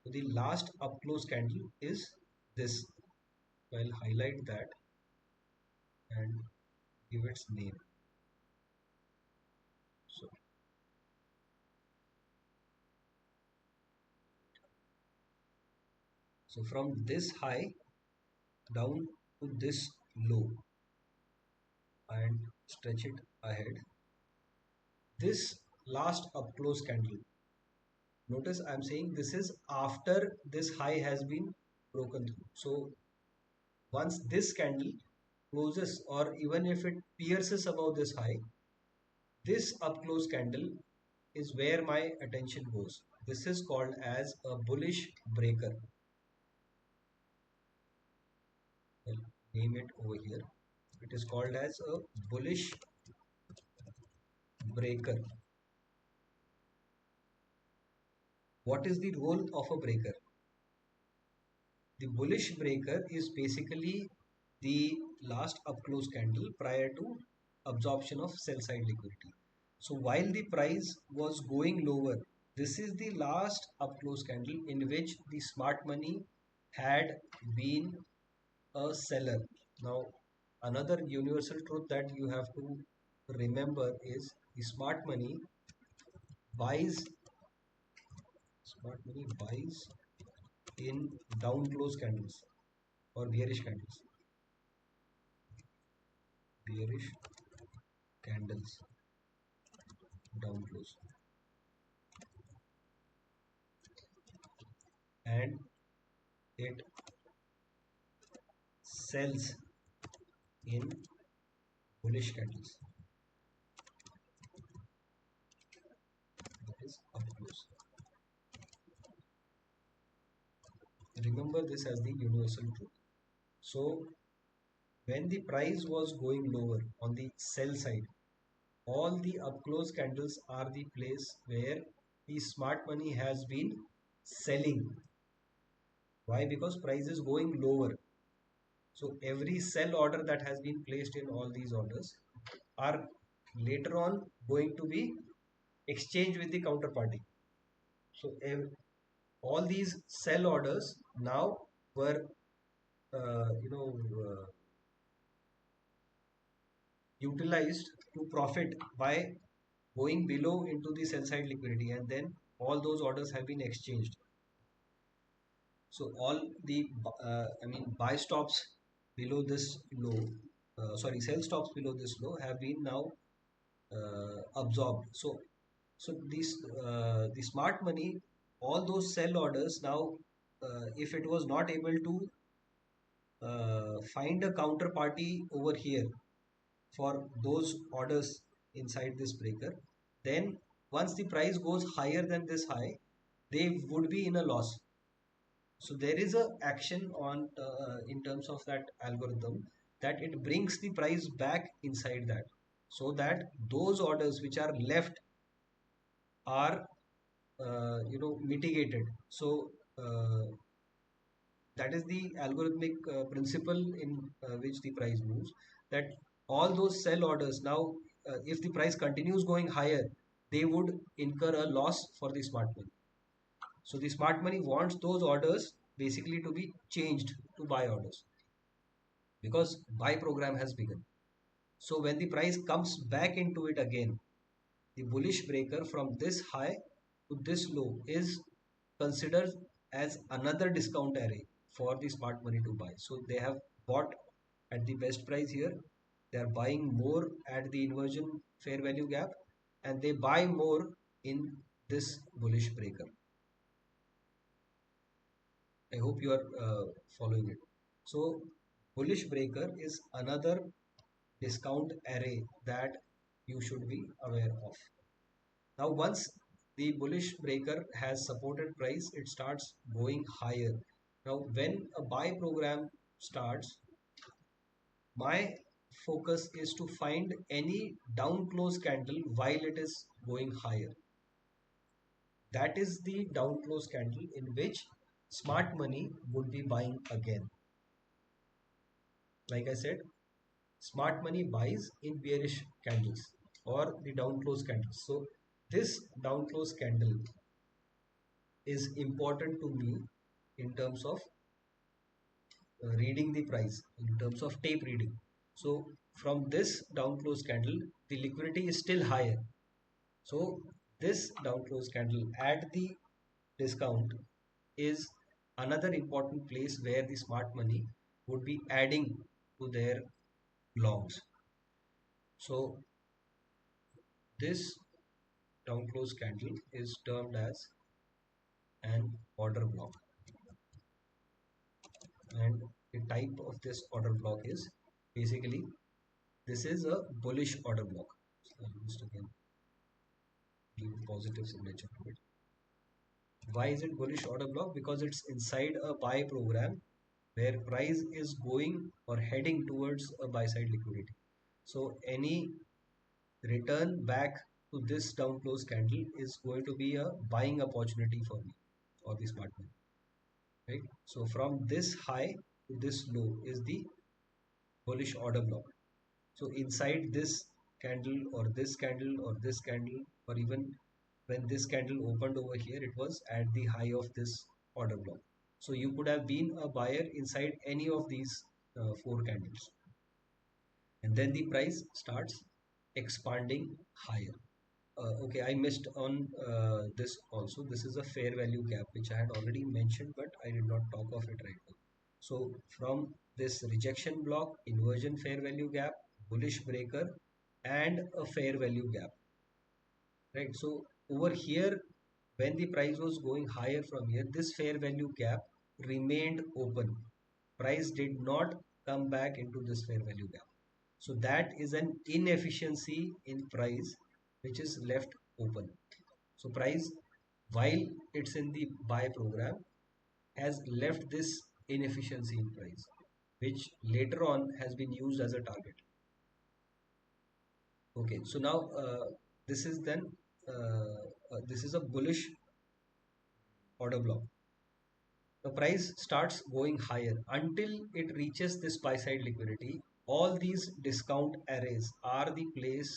So the last up close candle is this. So I'll highlight that and give its name. So, so from this high down to this low and stretch it ahead. This last up close candle, notice I'm saying this is after this high has been broken through. So once this candle closes or even if it pierces above this high, this up close candle is where my attention goes. This is called as a bullish breaker. I'll name it over here. It is called as a bullish breaker. What is the role of a breaker? The bullish breaker is basically the last up close candle prior to absorption of sell side liquidity. So while the price was going lower, this is the last up close candle in which the smart money had been a seller. Now, another universal truth that you have to remember is the buys smart money buys in down close candles or bearish candles down close, and it sells in bullish candles, that is up close. Remember this as the universal truth. So when the price was going lower on the sell side, all the up close candles are the place where the smart money has been selling. Why? Because price is going lower. So every sell order that has been placed in all these orders are later on going to be exchanged with the counterparty. So all these sell orders now were uh, you know uh, utilized to profit by going below into the sell side liquidity, and then all those orders have been exchanged. So all the buy stops below this low, sorry, sell stops below this low have been now absorbed. So this the smart money, all those sell orders now, if it was not able to find a counterparty over here for those orders inside this breaker, then once the price goes higher than this high, they would be in a loss. So there is a action on in terms of that algorithm, that it brings the price back inside that, so that those orders which are left are mitigated. So that is the algorithmic principle in which the price moves, that all those sell orders now, if the price continues going higher, they would incur a loss for the smart money. So the smart money wants those orders basically to be changed to buy orders, because buy program has begun. So when the price comes back into it again, the bullish breaker from this high to this low is considered as another discount array for the smart money to buy. So they have bought at the best price here. They are buying more at the inversion fair value gap, and they buy more in this bullish breaker. I hope you are following it. So bullish breaker is another discount array that you should be aware of. Now, once the bullish breaker has supported price, it starts going higher. Now, when a buy program starts, my focus is to find any down close candle while it is going higher. That is the down close candle in which smart money would be buying again. Like I said, smart money buys in bearish candles or the down close candles. So this down close candle is important to me in terms of reading the price, in terms of tape reading. So from this down close candle, the liquidity is still higher. So this down close candle at the discount is another important place where the smart money would be adding to their longs. So this down close candle is termed as an order block, and the type of this order block is basically, this is a bullish order block. So I'll just again give a positive signature to it. Why is it bullish order block? Because it's inside a buy program where price is going or heading towards a buy side liquidity. So any return back to this down close candle is going to be a buying opportunity for me or the smart money, right? So from this high to this low is the bullish order block. So inside this candle or this candle or this candle, or even when this candle opened over here, it was at the high of this order block. So you could have been a buyer inside any of these four candles, and then the price starts expanding higher. Okay, I missed on this also. This is a fair value gap, which I had already mentioned, but I did not talk of it right now. So from this rejection block, inversion fair value gap, bullish breaker, and a fair value gap, right? So over here, when the price was going higher from here, this fair value gap remained open. Price did not come back into this fair value gap. So that is an inefficiency in price which is left open. So price, while it's in the buy program, has left this inefficiency in price, which later on has been used as a target. Okay, so now this is then this is a bullish order block. The price starts going higher until it reaches this buy side liquidity. All these discount arrays are the place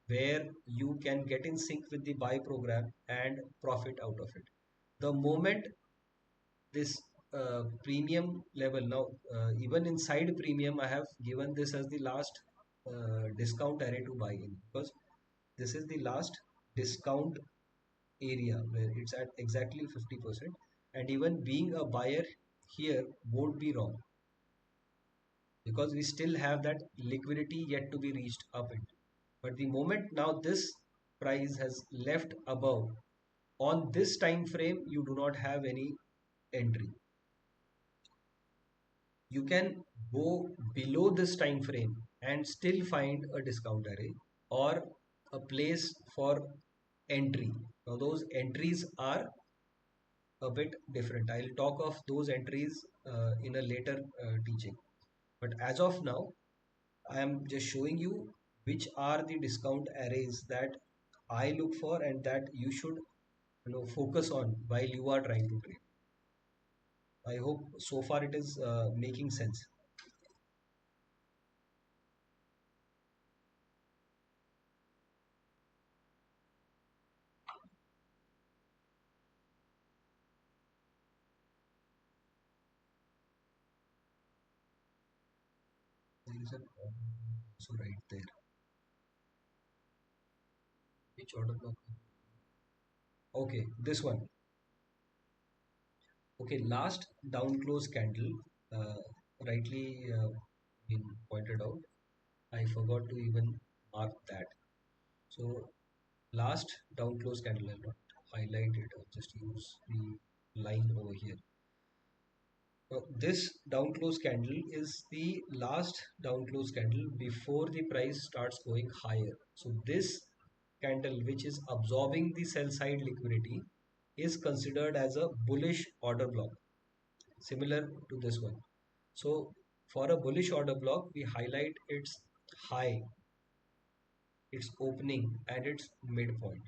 where you can get in sync with the buy program and profit out of it. The moment this premium level, now even inside premium, I have given this as the last discount array to buy in, because this is the last discount area where it's at exactly 50%, and even being a buyer here won't be wrong, because we still have that liquidity yet to be reached up into. But the moment now this price has left above, on this time frame you do not have any entry. You can go below this time frame and still find a discount array or a place for entry. Now those entries are a bit different. I'll talk of those entries in a later teaching. But as of now, I am just showing you which are the discount arrays that I look for and that you should focus on while you are trying to trade. I hope so far it is making sense. There is an so right there. Which order block? Okay, this one. Okay, last down close candle, rightly been pointed out. I forgot to even mark that. So last down close candle, I'll not highlight it. I'll just use the line over here. This down close candle is the last down close candle before the price starts going higher. So this candle, which is absorbing the sell side liquidity, is considered as a bullish order block, similar to this one. So for a bullish order block, we highlight its high, its opening, and its midpoint.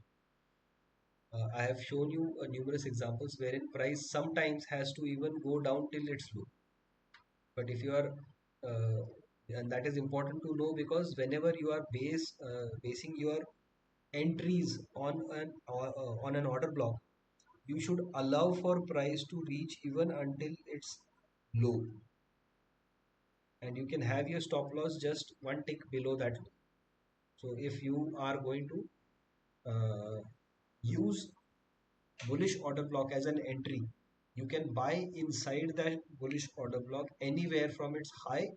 I have shown you numerous examples wherein price sometimes has to even go down till its low. But if you are, and that is important to know, because whenever you are basing your entries on an order block, you should allow for price to reach even until its low, and you can have your stop loss just one tick below that. So if you are going to use bullish order block as an entry, you can buy inside that bullish order block anywhere from its high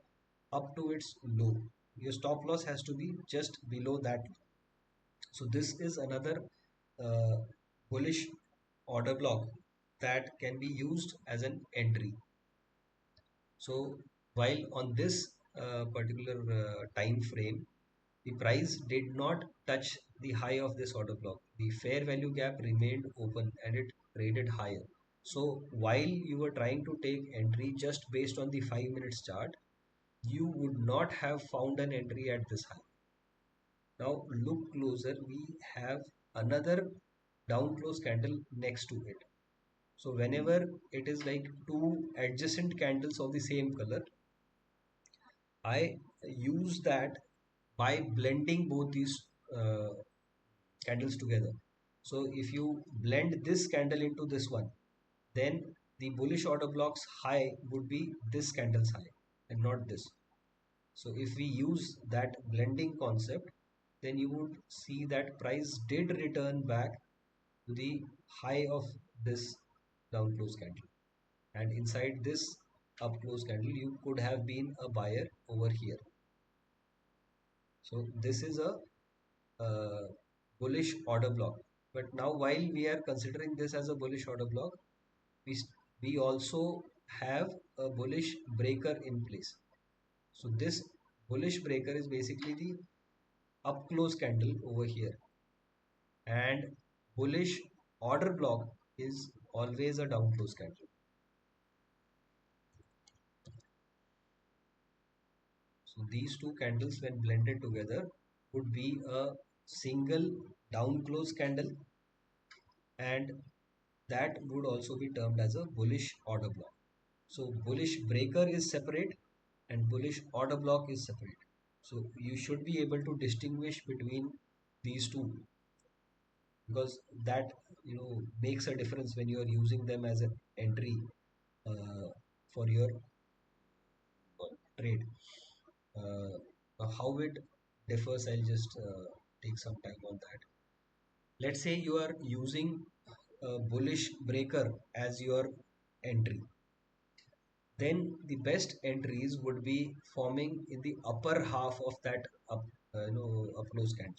up to its low. Your stop loss has to be just below that. So this is another uh, bullish order block that can be used as an entry. So while on this particular time frame, the price did not touch the high of this order block. The fair value gap remained open and it traded higher. So while you were trying to take entry just based on the 5 minutes chart, you would not have found an entry at this high. Now look closer, we have another down close candle next to it. So whenever it is like two adjacent candles of the same color, I use that by blending both these uh, candles together. So if you blend this candle into this one, then the bullish order blocks high would be this candle's high and not this. So if we use that blending concept, then you would see that price did return back to the high of this down close candle. And inside this up close candle, you could have been a buyer over here. So this is a bullish order block. But now while we are considering this as a bullish order block, we, we also have a bullish breaker in place. So this bullish breaker is basically the up close candle over here, and bullish order block is always a down close candle. So these two candles when blended together would be a single down close candle, and that would also be termed as a bullish order block. So bullish breaker is separate and bullish order block is separate. So you should be able to distinguish between these two, because that makes a difference when you are using them as an entry for your trade. How it differs, I'll just take some time on that. Let's say you are using a bullish breaker as your entry, then the best entries would be forming in the upper half of that up close candle.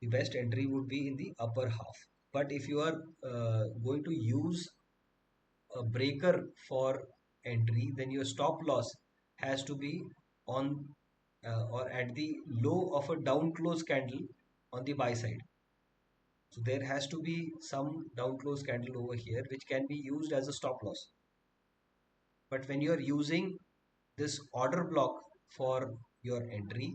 The best entry would be in the upper half. But if you are going to use a breaker for entry, then your stop loss has to be on or at the low of a down close candle on the buy side. So there has to be some down close candle over here which can be used as a stop loss. But when you are using this order block for your entry,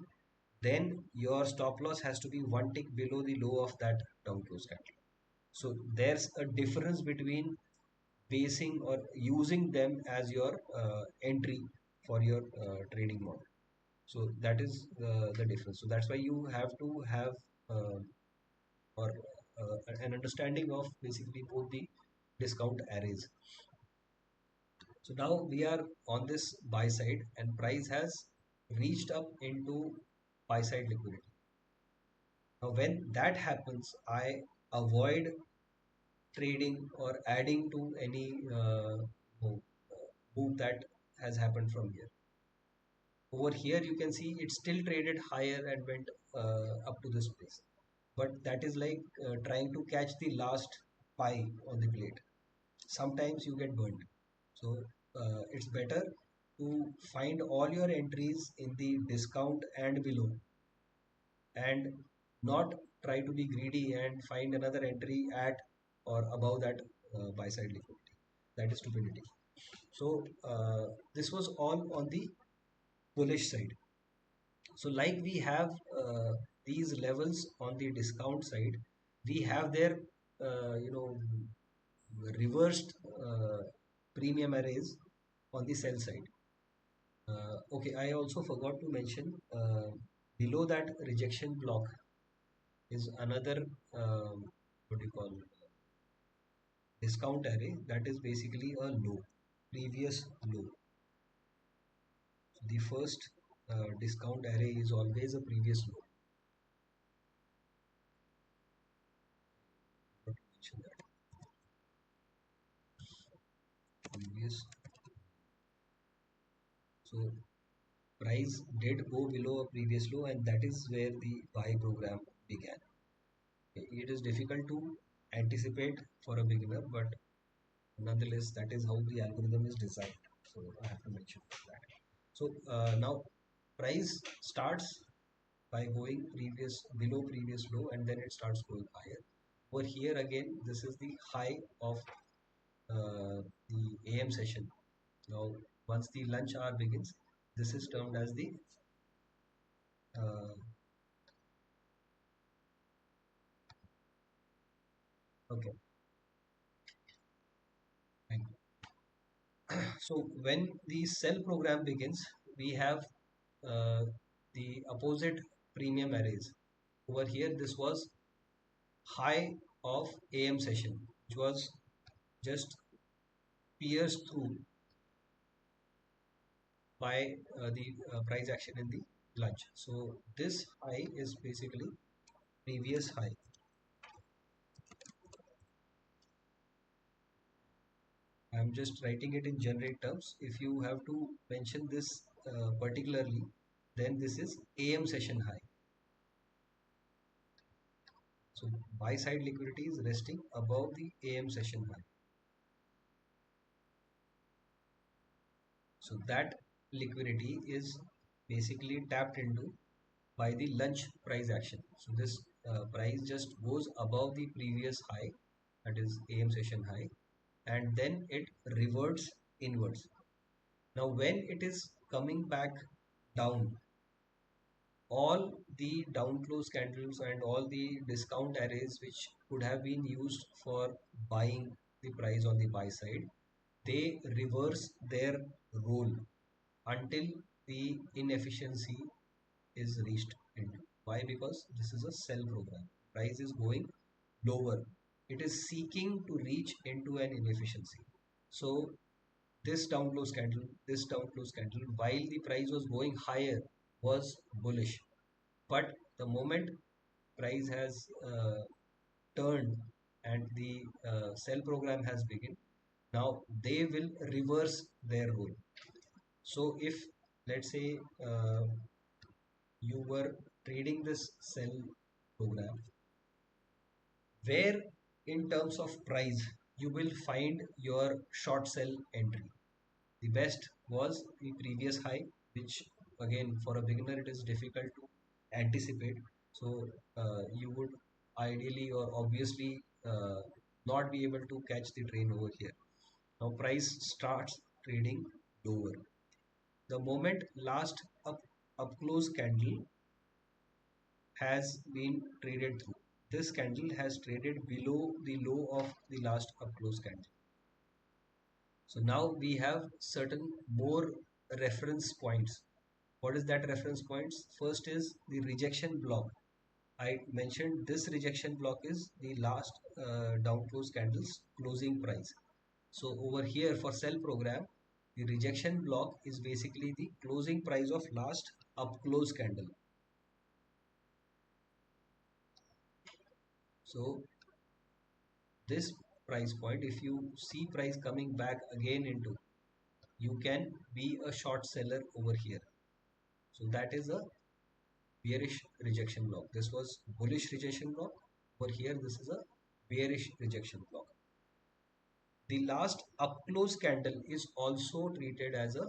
then your stop loss has to be one tick below the low of that down close candle. So there's a difference between basing or using them as your entry for your trading model. So that is the difference. So that's why you have to have uh, or an understanding of basically both the discount arrays. So now we are on this buy side and price has reached up into buy side liquidity. Now when that happens, I avoid trading or adding to any move, move that has happened from here. Over here you can see it still traded higher and went up to this place. But that is like trying to catch the last pie on the plate. Sometimes you get burnt. So it's better to find all your entries in the discount and below, and not try to be greedy and find another entry at or above that buy side liquidity. That is stupidity. So this was all on the bullish side. So like we have these levels on the discount side, we have their reversed premium arrays on the sell side. Okay, I also forgot to mention below that rejection block is another what do you call discount array that is basically a low, previous low. So the first discount array is always a previous low. Forgot to mention that previous. So price did go below a previous low, and that is where the buy program began. It is difficult to anticipate for a beginner, but nonetheless, that is how the algorithm is designed. So I have to mention that. So now price starts by going previous below previous low, and then it starts going higher. Over here again, this is the high of the AM session. Now, once the lunch hour begins, this is termed as the uh, okay. Fine. So when the sell program begins, we have uh, the opposite premium arrays. Over here, this was high of AM session, which was just pierced through by the price action in the lunch. So this high is basically previous high. I'm just writing it in generic terms. If you have to mention this particularly, then this is AM session high. So buy side liquidity is resting above the AM session high. So that liquidity is basically tapped into by the lunch price action. So this price just goes above the previous high, that is AM session high, and then it reverts inwards. Now when it is coming back down, all the down close candles and all the discount arrays which could have been used for buying the price on the buy side, they reverse their role until the inefficiency is reached into. Why? Because this is a sell program. Price is going lower. It is seeking to reach into an inefficiency. So this down close candle, while the price was going higher, was bullish. But the moment price has turned and the sell program has begun, now they will reverse their role. So if let's say you were trading this sell program, where in terms of price you will find your short sell entry. The best was the previous high, which again for a beginner it is difficult to anticipate. So you would ideally or obviously not be able to catch the train over here. Now price starts trading lower. The moment last up close candle has been traded through, this candle has traded below the low of the last up close candle. So now we have certain more reference points. What is that reference points? First is the rejection block. I mentioned this rejection block is the last down close candle's closing price. So over here for sell program, the rejection block is basically the closing price of last up close candle. So this price point, if you see price coming back again into, you can be a short seller over here. So that is a bearish rejection block. This was bullish rejection block. Over here, this is a bearish rejection block. The last up close candle is also treated as a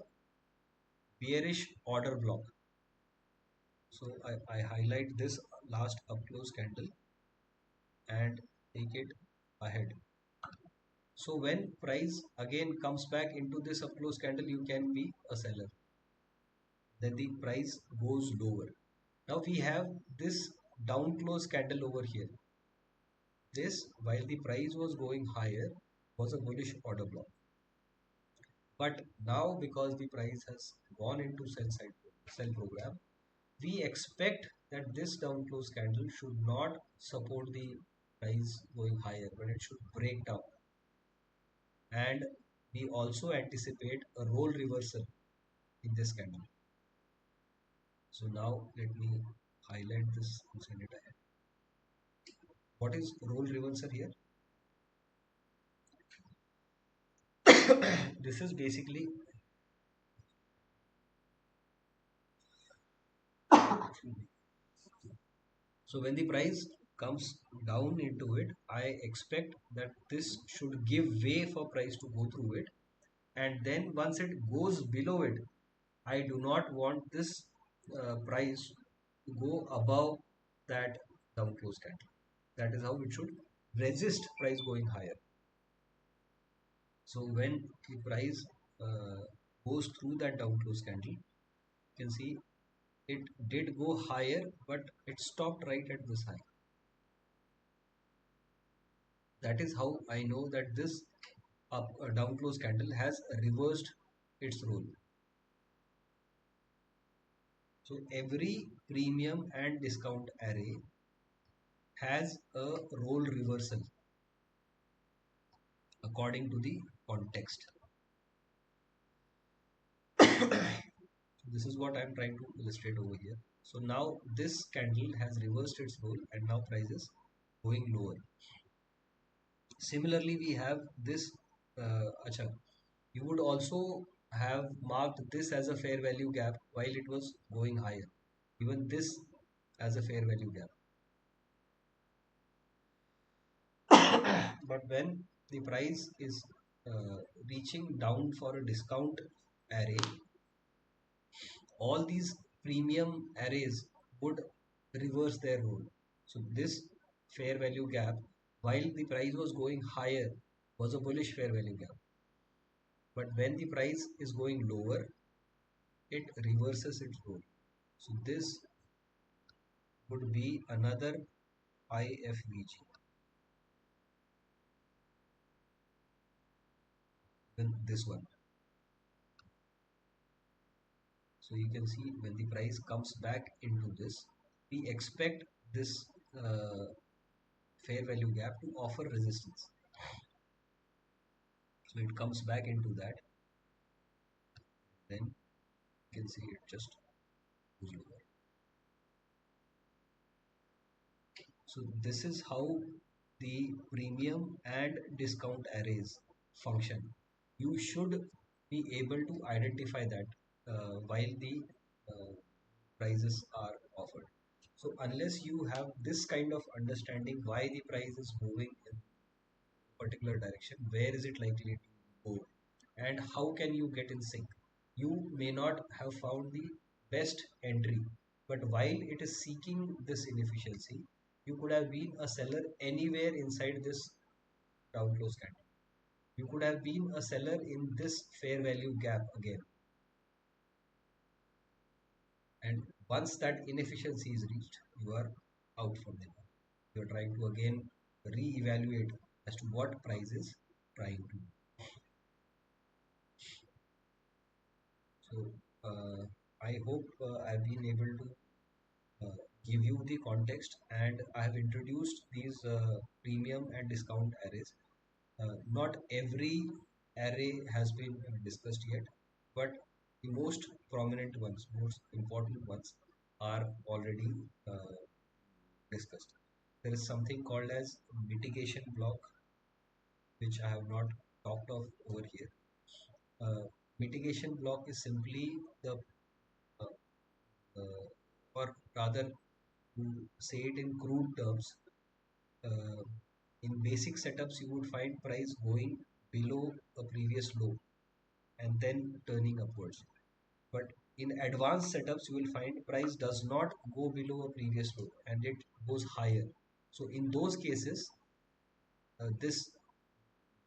bearish order block. So I highlight this last up close candle and take it ahead. So when price again comes back into this up close candle, you can be a seller. Then the price goes lower. Now we have this down close candle over here. This, while the price was going higher, was a bullish order block. But now because the price has gone into sell program, we expect that this down close candle should not support the price going higher, but it should break down. And we also anticipate a role reversal in this candle. So now let me highlight this and send it ahead. What is role reversal here? This is basically so when the price comes down into it, I expect that this should give way for price to go through it, and then once it goes below it, I do not want this price to go above that down close candle. That is how it should resist price going higher. So when the price goes through that down close candle, you can see it did go higher, but it stopped right at this high. That is how I know that this down close candle has reversed its role. So every premium and discount array has a role reversal according to the context. This is what I am trying to illustrate over here. So now this candle has reversed its role and now price is going lower. Similarly, we have this. Acha, you would also have marked this as a fair value gap while it was going higher. Even this as a fair value gap. But when the price is reaching down for a discount array, all these premium arrays would reverse their role. So this fair value gap, while the price was going higher, was a bullish fair value gap. But when the price is going lower, it reverses its role. So this would be another IFVG. Then this one. So you can see when the price comes back into this, we expect this fair value gap to offer resistance. So it comes back into that, then you can see it just goes lower. So this is how the premium and discount arrays function. You should be able to identify that while the prices are offered. So unless you have this kind of understanding why the price is moving in a particular direction, where is it likely to go, and how can you get in sync? You may not have found the best entry, but while it is seeking this inefficiency, you could have been a seller anywhere inside this down close candle. You could have been a seller in this fair value gap again. And once that inefficiency is reached, you are out from there. You're trying to again re-evaluate as to what price is trying to. So I hope I've been able to give you the context, and I have introduced these premium and discount arrays. Not every array has been discussed yet, but the most prominent ones, most important ones are already uh, discussed. There is something called as mitigation block, which I have not talked of over here. Mitigation block is simply the, uh, or rather, to say it in crude terms, uh, in basic setups, you would find price going below a previous low and then turning upwards. But in advanced setups, you will find price does not go below a previous low and it goes higher. So in those cases, this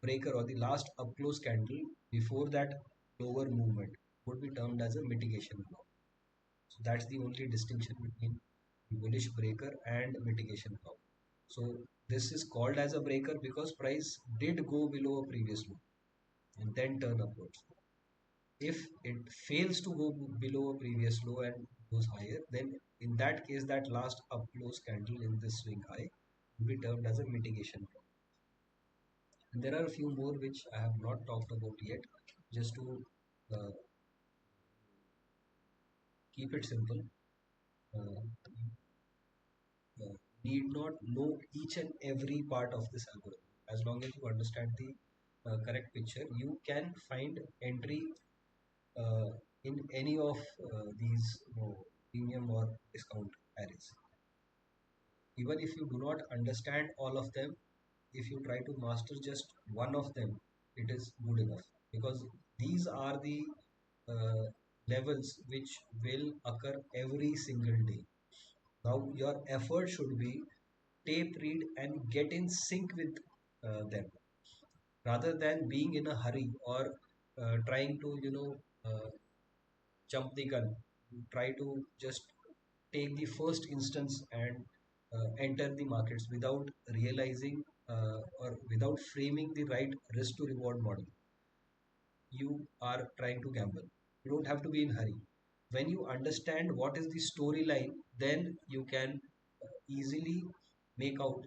breaker or the last up close candle before that lower movement would be termed as a mitigation block. So that's the only distinction between bullish breaker and mitigation block. So this is called as a breaker because price did go below a previous low and then turn upwards. If it fails to go below a previous low and goes higher, then in that case, that last up close candle in this swing high will be termed as a mitigation block. And there are a few more which I have not talked about yet, just to uh, keep it simple. Uh, you need not know each and every part of this algorithm. As long as you understand the correct picture, you can find entry uh, in any of these premium or discount arrays. Even if you do not understand all of them, if you try to master just one of them, it is good enough, because these are the uh, levels which will occur every single day. Now, your effort should be tape read and get in sync with them, rather than being in a hurry or trying to, jump the gun. Try to just take the first instance and enter the markets without realizing or without framing the right risk to reward model. You are trying to gamble. You don't have to be in hurry. When you understand what is the storyline, then you can easily make out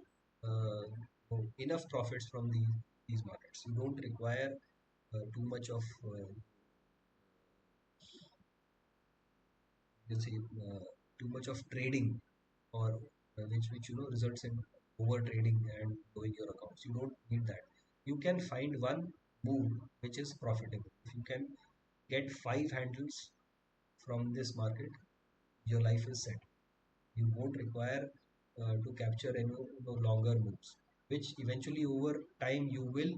enough profits from these markets. You don't require too much of let's say too much of trading, or which results in over trading and blowing your accounts. You don't need that. You can find one move which is profitable. If you can get five handles from this market, your life is set. You won't require to capture any longer moves, which eventually over time you will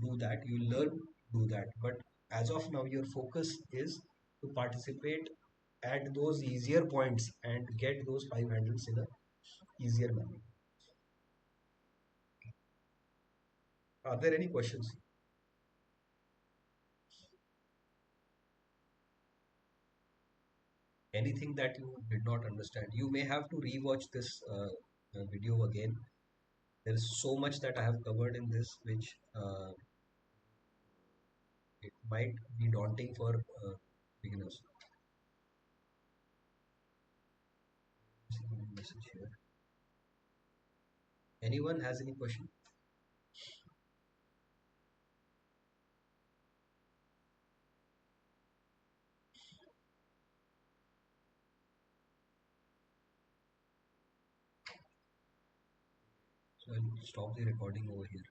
do that. You will learn to do that. But as of now, your focus is to participate at those easier points and get those five handles in a easier manner. Are there any questions? Anything that you did not understand? You may have to rewatch this video again. There is so much that I have covered in this, which it might be daunting for beginners. Message here. Anyone has any question? So I'll stop the recording over here.